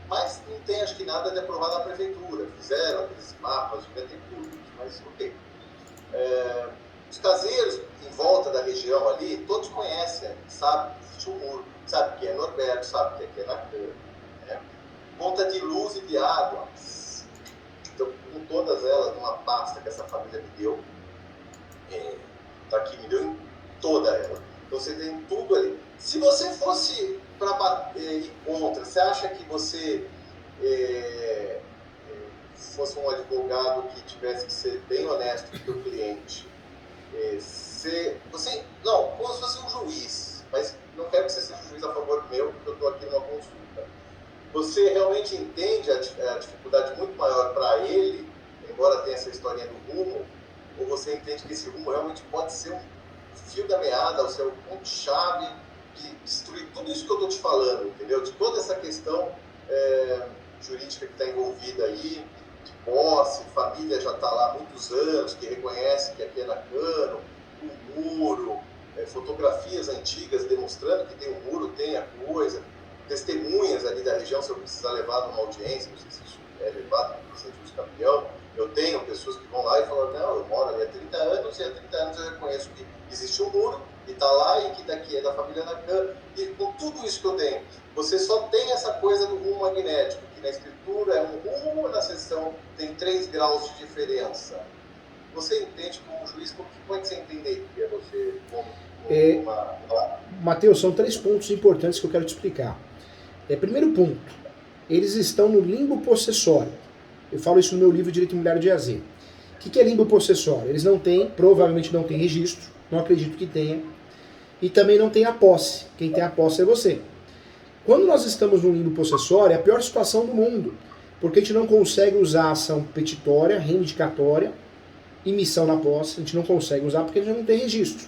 Mas não tem, acho que, nada de aprovado na prefeitura. Fizeram aqueles mapas, devia ter tudo, mas ok. Os caseiros em volta da região ali, todos conhecem, sabem que existe um muro, sabem que é Norberto, sabem que aqui é Nakano. Né? Conta de luz e de água. Então, com todas elas, numa pasta que essa família me deu, tá aqui, me deu em toda ela. Então você tem tudo ali. Se você fosse para ir contra, você acha que você fosse um advogado que tivesse que ser bem honesto com o cliente? Não, como se fosse um juiz, mas não quero que você seja um juiz a favor meu, porque eu estou aqui numa consulta. Você realmente entende a dificuldade muito maior para ele, embora tenha essa historinha do rumo, ou você entende que esse rumo realmente pode ser um fio da meada, ou ser um ponto-chave de destruir tudo isso que eu estou te falando, entendeu? De toda essa questão jurídica que está envolvida aí, de posse, família já está lá há muitos anos, que reconhece que aqui é Nakano, um muro, fotografias antigas demonstrando que tem um muro, tem a coisa, testemunhas ali da região, se eu precisar levar numa audiência, não sei se isso é levado no processo de campeão. Eu tenho pessoas que vão lá e falam, não, eu moro ali há 30 anos e há 30 anos eu reconheço que existe um muro e está lá e que daqui é da família Nakano. E com tudo isso que eu tenho, você só tem essa coisa do rumo magnético, que na escritura é um rumo, na seção tem 3 graus de diferença. Você entende como juiz, como é que você entenderia você como Matheus, são 3 pontos importantes que eu quero te explicar. Primeiro ponto, eles estão no limbo possessório. Eu falo isso no meu livro Direito Imobiliário de AZ. O que é limbo possessório? Eles não têm, provavelmente não têm registro, não acredito que tenha, e também não tem a posse. Quem tem a posse é você. Quando nós estamos no limbo possessório, é a pior situação do mundo, porque a gente não consegue usar a ação petitória, reivindicatória, emissão na posse, a gente não consegue usar porque a gente não tem registro.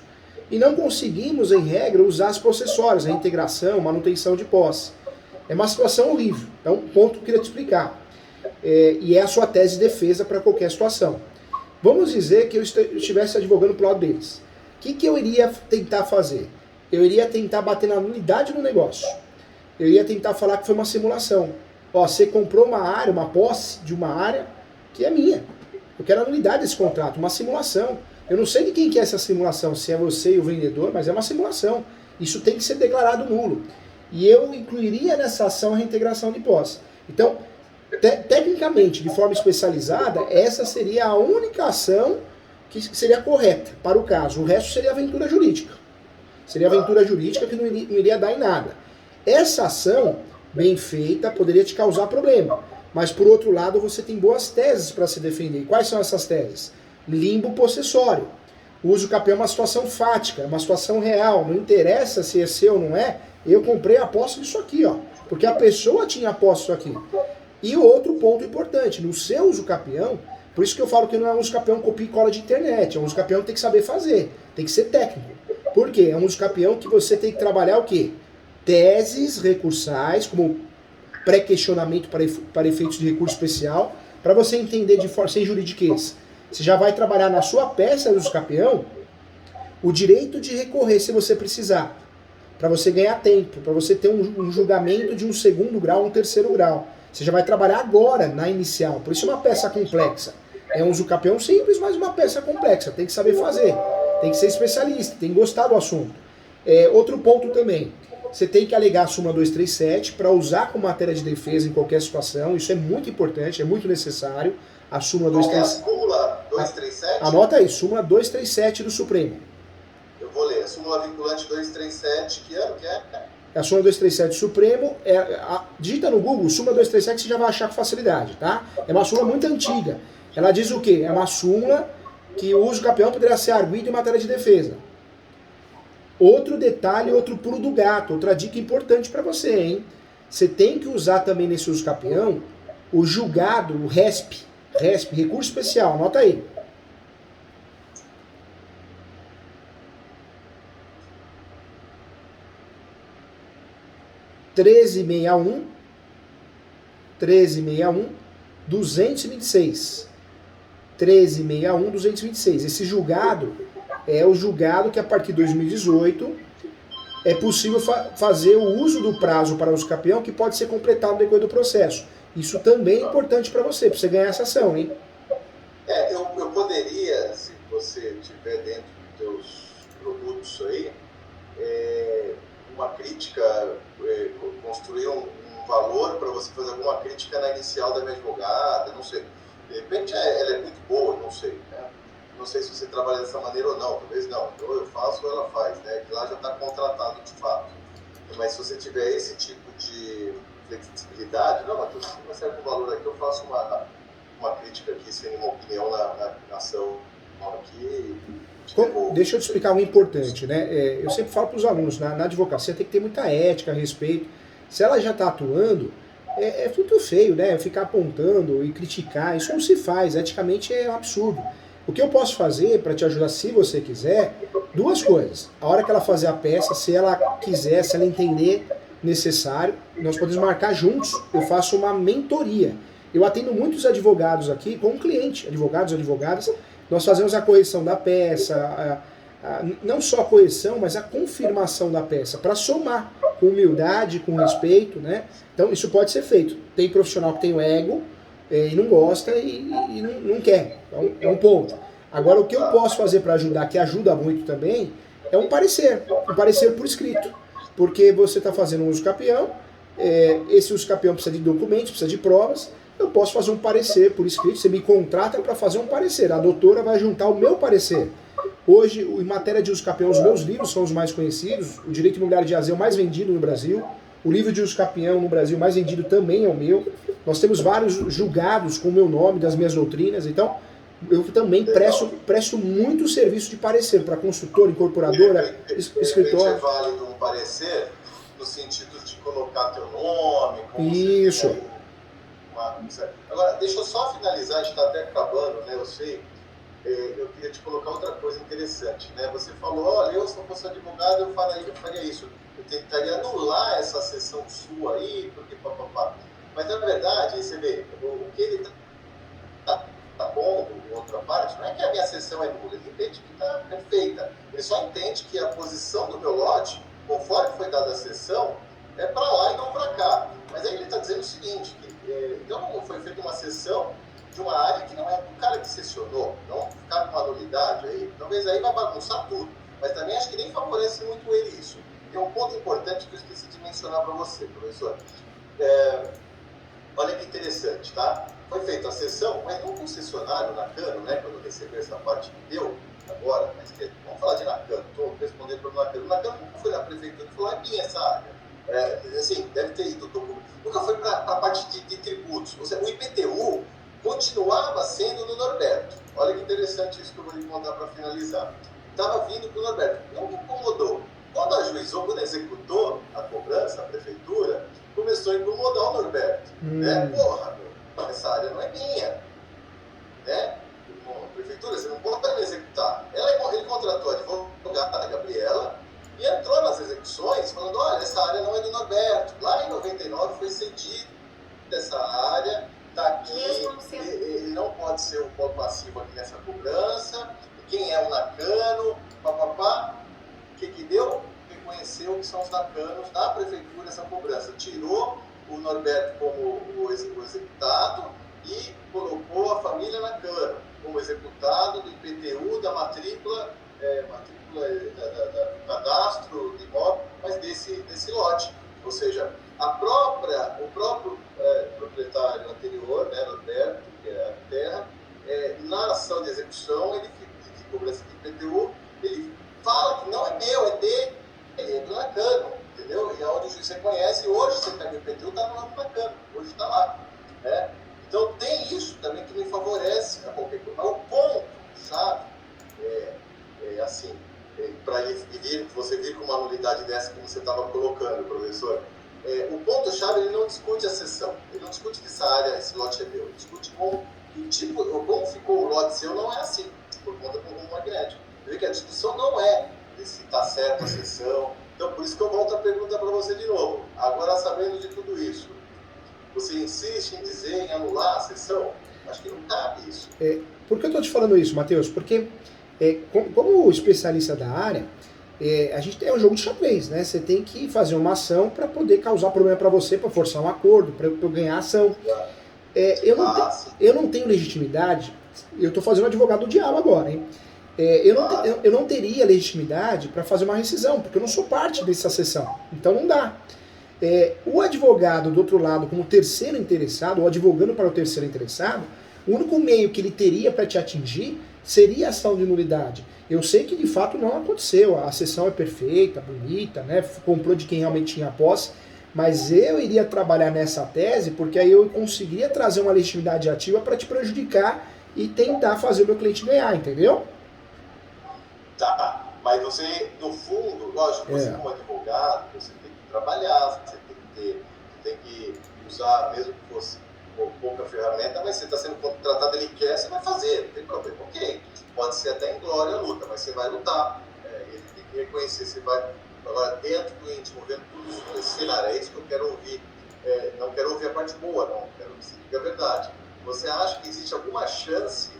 E não conseguimos, em regra, usar as possessórias, a integração, manutenção de posse. É uma situação horrível. Então, um ponto que eu queria te explicar. E é a sua tese de defesa para qualquer situação. Vamos dizer que eu estivesse advogando para o lado deles. O que eu iria tentar fazer? Eu iria tentar bater na nulidade do negócio. eu ia tentar falar que foi uma simulação. Ó, você comprou uma área, uma posse de uma área que é minha. Eu quero a nulidade desse contrato, uma simulação. Eu não sei de quem que é essa simulação, se é você e o vendedor, mas é uma simulação. Isso tem que ser declarado nulo. E eu incluiria nessa ação a reintegração de posse. Então, tecnicamente, de forma especializada, essa seria a única ação que seria correta para o caso. O resto seria aventura jurídica. Seria aventura jurídica que não iria dar em nada. Essa ação, bem feita, poderia te causar problema. Mas, por outro lado, você tem boas teses para se defender. E quais são essas teses? Limbo possessório. O uso capião é uma situação fática, é uma situação real. Não interessa se é seu ou não é. Eu comprei a posse disso aqui, ó. Porque a pessoa tinha a posse disso aqui. E outro ponto importante, no seu uso capião, por isso que eu falo que não é um uso capião copia e cola de internet. É um uso capião que tem que saber fazer. Tem que ser técnico. Por quê? É um uso capião que você tem que trabalhar o quê? Teses recursais, como pré-questionamento para efeitos de recurso especial, para você entender de forma sem juridiquês. Você já vai trabalhar na sua peça de uso capião o direito de recorrer se você precisar, para você ganhar tempo, para você ter um julgamento de um segundo grau, um terceiro grau. Você já vai trabalhar agora na inicial, por isso é uma peça complexa. É um uso capião simples, mas uma peça complexa, tem que saber fazer, tem que ser especialista, tem que gostar do assunto. Outro ponto também, você tem que alegar a súmula 237 para usar como matéria de defesa em qualquer situação, isso é muito importante, é muito necessário. A súmula 237. Qual é a súmula 237? Anota aí, súmula 237 do Supremo. Eu vou ler. A súmula vinculante 237, que ano que é? A súmula 237 do Supremo, digita no Google, súmula 237 que você já vai achar com facilidade, tá? É uma súmula muito antiga. Ela diz o quê? É uma súmula que o uso capião poderá ser arguido em matéria de defesa. Outro detalhe, outro pulo do gato, outra dica importante para você, hein? Você tem que usar também nesse uso capião o julgado, o RESP, recurso especial, anota aí. (1361) 226. 1361-226. Esse julgado é o julgado que a partir de 2018 é possível fazer o uso do prazo para uso capião que pode ser completado no decorrer do processo. Isso também é importante para você ganhar essa ação, hein? Eu poderia, se você tiver dentro dos teus produtos aí, uma crítica, construir um valor para você fazer alguma crítica na inicial da minha advogada, não sei. De repente ela é muito boa, não sei. Né? Não sei se você trabalha dessa maneira ou não, talvez não. Então eu faço ou ela faz, né? Que lá já está contratado de fato. Mas se você tiver esse tipo de flexibilidade, não, mas se serve um valor aqui, eu faço uma crítica aqui, sem uma opinião na ação aqui. Deixa eu te explicar algo importante, né? Eu sempre falo para os alunos, na advocacia tem que ter muita ética a respeito. Se ela já está atuando, é muito feio, né? Ficar apontando e criticar, isso não se faz, eticamente é um absurdo. O que eu posso fazer para te ajudar, se você quiser, duas coisas. A hora que ela fazer a peça, se ela quiser, se ela entender necessário, nós podemos marcar juntos, eu faço uma mentoria. Eu atendo muitos advogados aqui, com um cliente, advogados, advogadas, nós fazemos a correção da peça, não só a correção, mas a confirmação da peça, para somar com humildade, com respeito, né? Então isso pode ser feito. Tem profissional que tem o ego e não gosta e não quer, então, é um ponto. Agora o que eu posso fazer para ajudar, que ajuda muito também, é um parecer por escrito, porque você está fazendo um uso capião, esse uso capião precisa de documentos, precisa de provas, eu posso fazer um parecer por escrito, você me contrata para fazer um parecer, a doutora vai juntar o meu parecer. Hoje, em matéria de uso capião, os meus livros são os mais conhecidos, o Direito Imobiliário de AZ é o mais vendido no Brasil, o livro de uso capião no Brasil mais vendido também é o meu, nós temos vários julgados com o meu nome, das minhas doutrinas, então eu também presto muito serviço de parecer para consultor, incorporadora, escritório. É válido um parecer no sentido de colocar teu nome, como isso. Agora, deixa eu só finalizar, a gente está até acabando, né? Eu sei. Eu queria te colocar outra coisa interessante, né? Você falou, olha, eu se não fosse advogado, eu faria isso. Eu tentaria anular essa sessão sua aí, porque papapá. Mas, na verdade, você vê, o que ele está pondo, em outra parte, não é que a minha sessão é nula, ele entende que está perfeita. Ele só entende que a posição do meu lote, conforme foi dada a sessão, é para lá e não para cá. Mas aí ele está dizendo o seguinte, que então foi feita uma cessão de uma área que não é do cara que cessionou, não ficar com uma nulidade aí, talvez aí vai bagunçar tudo. Mas também acho que nem favorece muito ele isso. Tem um ponto importante que eu esqueci de mencionar para você, professor. Olha que interessante, tá? Foi feita a cessão, mas não o concessionário, Nakano, né? Quando recebeu essa parte que deu, agora, mas vamos falar de Nakano, estou respondendo para o Nakano. O Nakano nunca foi na prefeitura e falou, é minha essa área. Assim, deve ter ido, nunca foi para a parte de tributos. Ou seja, o IPTU continuava sendo do Norberto. Olha que interessante isso que eu vou lhe contar para finalizar. Estava vindo para o Norberto, não me incomodou. Quando ajuizou, quando executou a cobrança, a prefeitura, começou a incomodar o Norberto. Né? Porra, essa área não é minha. Né? A prefeitura, você não pode me executar. Ele contratou a advogada, a Gabriela, e entrou nas execuções falando, olha, essa área não é do Norberto. Lá em 99 foi cedido essa área, está aqui, ele não pode ser um ponto passivo aqui nessa cobrança, quem é o Nakano, papapá. O que deu? Reconheceu que são os Nakanos da prefeitura essa cobrança. Tirou o Norberto como o executado e colocou a família Nakano como executado do IPTU, da matrícula do cadastro de imóvel, mas desse lote. Ou seja, o próprio proprietário anterior, né, Norberto, que é a terra, na ação de execução, de cobrança de IPTU, ele fala que não é meu, é dele, é do Nakano, entendeu? E aonde o juiz reconhece, hoje você pega o IPTU, está no Nakano, hoje está lá. Né? Então tem isso também que me favorece a qualquer coisa. Mas o ponto-chave assim, para você vir com uma nulidade dessa, como você estava colocando, professor, o ponto-chave, ele não discute a cessão, ele não discute que essa área, esse lote é meu, ele discute como ficou o lote seu, não é assim, por conta do rumo magnético. Você vê que a discussão não é se está certo a cessão. Então, por isso que eu volto a pergunta para você de novo. Agora, sabendo de tudo isso, você insiste em dizer, em anular a cessão? Acho que não cabe isso. Por que eu estou te falando isso, Matheus? Porque, como especialista da área, a gente tem um jogo de xadrez, né? Você tem que fazer uma ação para poder causar problema para você, para forçar um acordo, para eu ganhar a ação. Eu não tenho legitimidade, eu estou fazendo advogado do diabo agora, hein? Eu não teria legitimidade para fazer uma rescisão, porque eu não sou parte dessa sessão. Então não dá. O advogado do outro lado, como terceiro interessado, ou advogando para o terceiro interessado, o único meio que ele teria para te atingir seria a ação de nulidade. Eu sei que de fato não aconteceu, a sessão é perfeita, bonita, né? Comprou de quem realmente tinha posse, mas eu iria trabalhar nessa tese porque aí eu conseguiria trazer uma legitimidade ativa para te prejudicar e tentar fazer o meu cliente ganhar, entendeu? Tá, mas você, no fundo, lógico, você como advogado, você tem que trabalhar, você tem que usar, mesmo que fosse pouca ferramenta, mas você está sendo contratado, ele quer, você vai fazer, não tem problema. Ok, pode ser até inglória a luta, mas você vai lutar. Ele tem que reconhecer, você vai, agora dentro do íntimo, vendo tudo isso nesse cenário, é isso que eu quero ouvir. Não quero ouvir a parte boa, não, quero que você diga a verdade. Você acha que existe alguma chance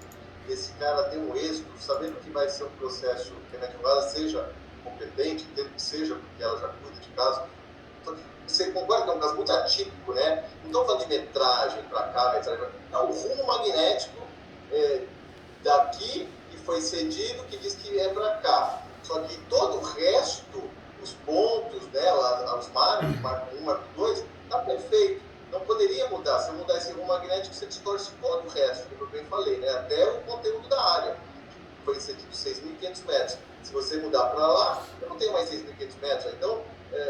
desse cara ter um êxito, sabendo que vai ser um processo que a minha advogada seja competente, entendo que seja, porque ela já cuida de caso. Você concorda que é um caso muito atípico, né? Não estou falando de metragem para cá, metragem para cá. Não, o rumo magnético daqui que foi cedido, que diz que é para cá. Só que todo o resto, os pontos, né, os marcos, marco 1, marco 2, está perfeito. Não poderia mudar. Se eu mudar esse rumo magnético, você distorce todo o resto, como eu bem falei, né? Até o conteúdo da área. Foi cedido 6.500 metros. Se você mudar para lá, eu não tenho mais 6.500 metros. Então,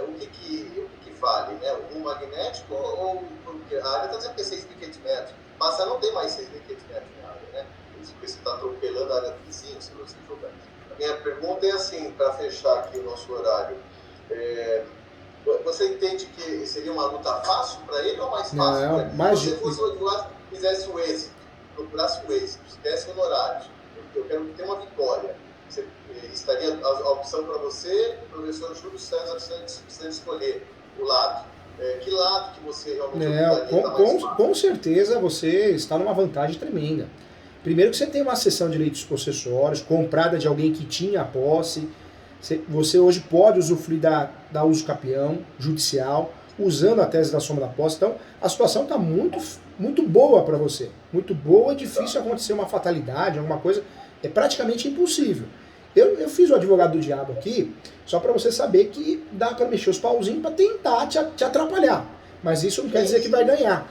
o que vale, né? O rumo magnético ou porque a área está dizendo que é 6.500 metros. Passa a não ter mais 6.500 metros na área, né? Porque você está atropelando a área do vizinho, se você jogar. A minha pergunta é assim, para fechar aqui o nosso horário. Você entende que seria uma luta fácil para ele ou mais fácil para ele? Se você fosse o advogado que fizesse o êxito, procurasse o êxito, esquece honorários, eu quero ter uma vitória. Você, estaria a opção para você, professor Júlio César, você escolher o lado. Que lado que você realmente com certeza você está numa vantagem tremenda. Primeiro que você tem uma cessão de direitos possessórios, comprada de alguém que tinha a posse. Você hoje pode usufruir da uso capião judicial, usando a tese da soma da posse. Então, a situação está muito boa para você. Muito boa, é difícil acontecer uma fatalidade, alguma coisa. É praticamente impossível. Eu fiz o advogado do diabo aqui, só para você saber que dá para mexer os pauzinhos para tentar te atrapalhar. Mas isso não quer dizer que vai ganhar.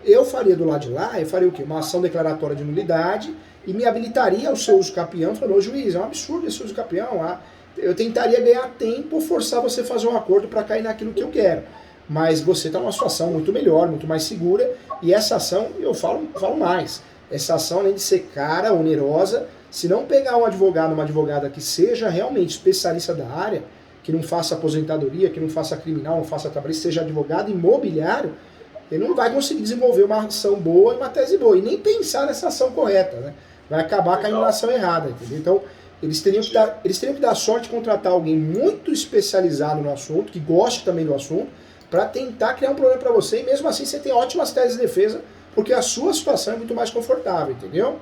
Eu faria do lado de lá, eu faria o quê? Uma ação declaratória de nulidade e me habilitaria ao seu uso capião, falando, ô juiz, é um absurdo esse uso capião. Eu tentaria ganhar tempo ou forçar você a fazer um acordo para cair naquilo que eu quero. Mas você está numa situação muito melhor, muito mais segura, e essa ação, eu falo mais, essa ação, além de ser cara, onerosa, se não pegar um advogado, uma advogada que seja realmente especialista da área, que não faça aposentadoria, que não faça criminal, não faça trabalhista, seja advogado imobiliário, ele não vai conseguir desenvolver uma ação boa e uma tese boa, e nem pensar nessa ação correta, né? Vai acabar caindo na ação errada, entendeu? Então, eles teriam que dar sorte de contratar alguém muito especializado no assunto, que goste também do assunto, para tentar criar um problema para você, e mesmo assim você tem ótimas teses de defesa, porque a sua situação é muito mais confortável, entendeu?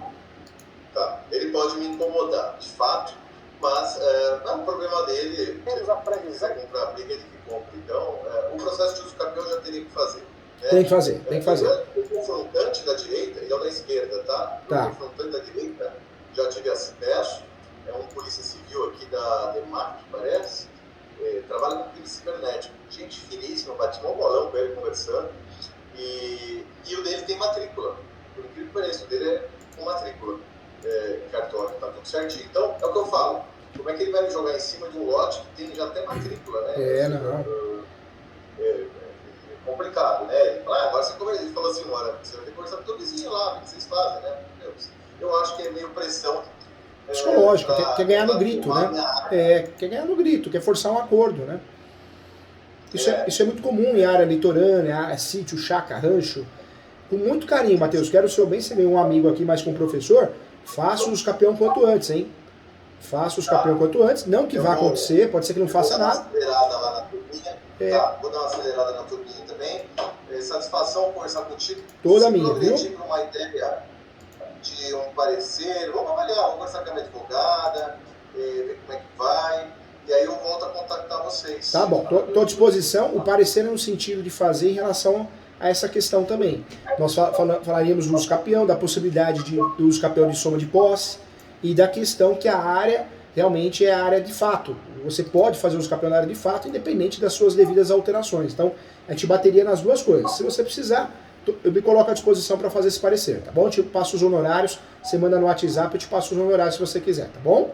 Tá, ele pode me incomodar, de fato, mas não é um problema dele. Se quiser comprar a briga, ele que compra. Então, o processo de uso capião já teria que fazer. Né? Tem que fazer. O confrontante da direita, ele é o da esquerda, tá? O confrontante da direita, já tive acesso, é um polícia civil aqui da DEMAC, parece, trabalha com crime cibernético. Gente finíssima, bati um bolão com ele conversando, e o dele tem matrícula. Por incrível que pareça, o dele é com matrícula, cartório, tá tudo certinho. Então, é o que eu falo. Como é que ele vai me jogar em cima de um lote que tem já até matrícula, né? É complicado, né? Ele fala, agora você conversa. Ele falou assim, olha, você vai ter que conversar com o teu vizinho lá, o que vocês fazem, né? Eu acho que é meio pressão psicológico, quer ganhar no grito, né? Quer ganhar no grito, quer forçar um acordo, né? Isso é muito comum em área litorânea, sítio, chácara, rancho. Com muito carinho, Matheus, quero o seu bem, você ganhou um amigo aqui mais com um professor, faça os capião quanto antes, hein? Faça os capião quanto antes, não que vá acontecer, pode ser que não faça nada. Vou dar uma acelerada lá na turminha, vou dar uma acelerada na turminha também. Satisfação conversar contigo. Toda minha, viu? Para uma ideia de um parecer, vamos avaliar, vamos conversar com a minha advogada, ver como é que vai, e aí eu volto a contactar vocês. Tá bom, estou à disposição. O parecer é no sentido de fazer em relação a essa questão também. Nós falaríamos do uso capião, da possibilidade do uso capião de soma de posse, e da questão que a área realmente é a área de fato. Você pode fazer uso capião na área de fato, independente das suas devidas alterações. Então, a gente bateria nas duas coisas. Se você precisar, eu me coloco à disposição para fazer esse parecer, tá bom? Eu te passo os honorários, você manda no WhatsApp, eu te passo os honorários se você quiser, tá bom?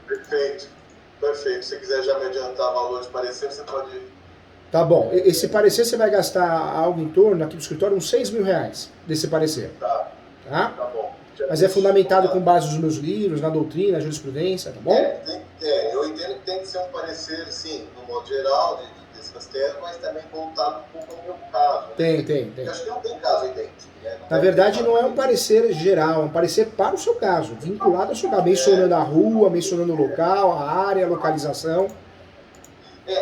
Perfeito. Se você quiser já me adiantar valor de parecer, você pode... Tá bom. Esse parecer você vai gastar algo em torno, aqui do escritório, uns R$6.000 desse parecer. Tá bom. Mas é fundamentado com base nos meus livros, na doutrina, na jurisprudência, tá bom? Eu entendo que tem que ser um parecer, sim, no modo geral, dessas teses, mas também voltado um pouco ao meu caso. Tem. Eu acho que não tem caso idêntico. Né? Na verdade, não é um parecer geral, é um parecer para o seu caso, vinculado ao seu caso, mencionando a rua, mencionando o local, a área, a localização.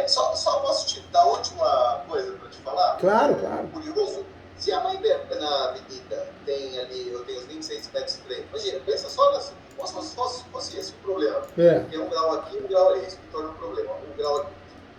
Só posso te dar a última coisa para te falar? Claro. Curioso, se a mãe na avenida tem ali, eu tenho os 26 metros de frente, imagina, pensa só nessa, fosse esse o problema. Tem um grau aqui, um grau ali, isso que torna um problema, um grau aqui.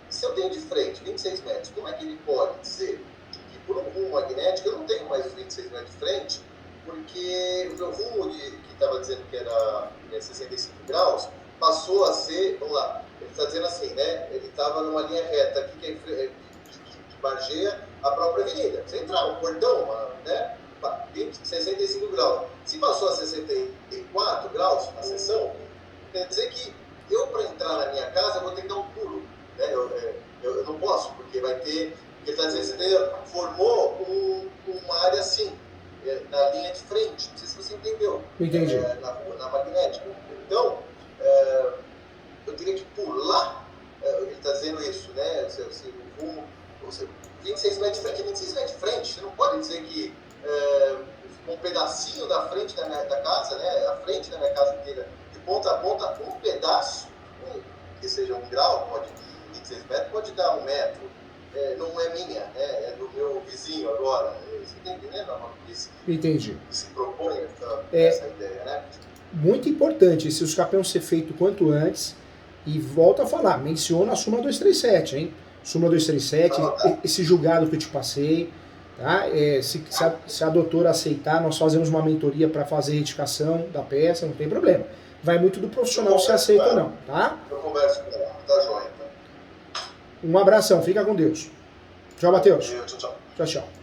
Se eu tenho de frente 26 metros, como é que ele pode dizer que por um rumo magnético eu não tenho mais os 26 metros de frente, porque o meu rumo que estava dizendo que era 65 graus, passou a ser, vamos lá, ele está dizendo assim, né? Ele estava numa linha reta aqui que margeia a própria avenida. Você entrar no portão, né? 65 graus. Se passou a 64 graus a seção, quer dizer que eu, para entrar na minha casa, vou ter que dar um pulo. Né? Eu não posso, porque vai ter... Ele está dizendo, você formou uma área assim, na linha de frente. Não sei se você entendeu. Entendi. Na magnética. Então, eu teria que pular, ele está dizendo isso, né? Se o rumo, 26 metros de frente é 26 metros de frente. Você não pode dizer que um pedacinho da frente da casa, né? A frente da minha casa inteira, de ponta a ponta, um pedaço, que seja 1 grau, pode 26 metros, pode dar 1 metro. Não é minha, né? É do meu vizinho agora. Você está entendendo? Entendi. Se propõe essa ideia, né? Muito importante esse uso capião ser feito quanto antes. E volto a falar, menciona a súmula 237, hein? Súmula 237, esse julgado que eu te passei, tá? Se a doutora aceitar, nós fazemos uma mentoria para fazer retificação da peça, não tem problema. Vai muito do profissional se aceita ou não, tá? Eu converso com ela, tá joia, então. Um abração, fica com Deus. Tchau, Matheus. Tchau, tchau. Tchau, tchau.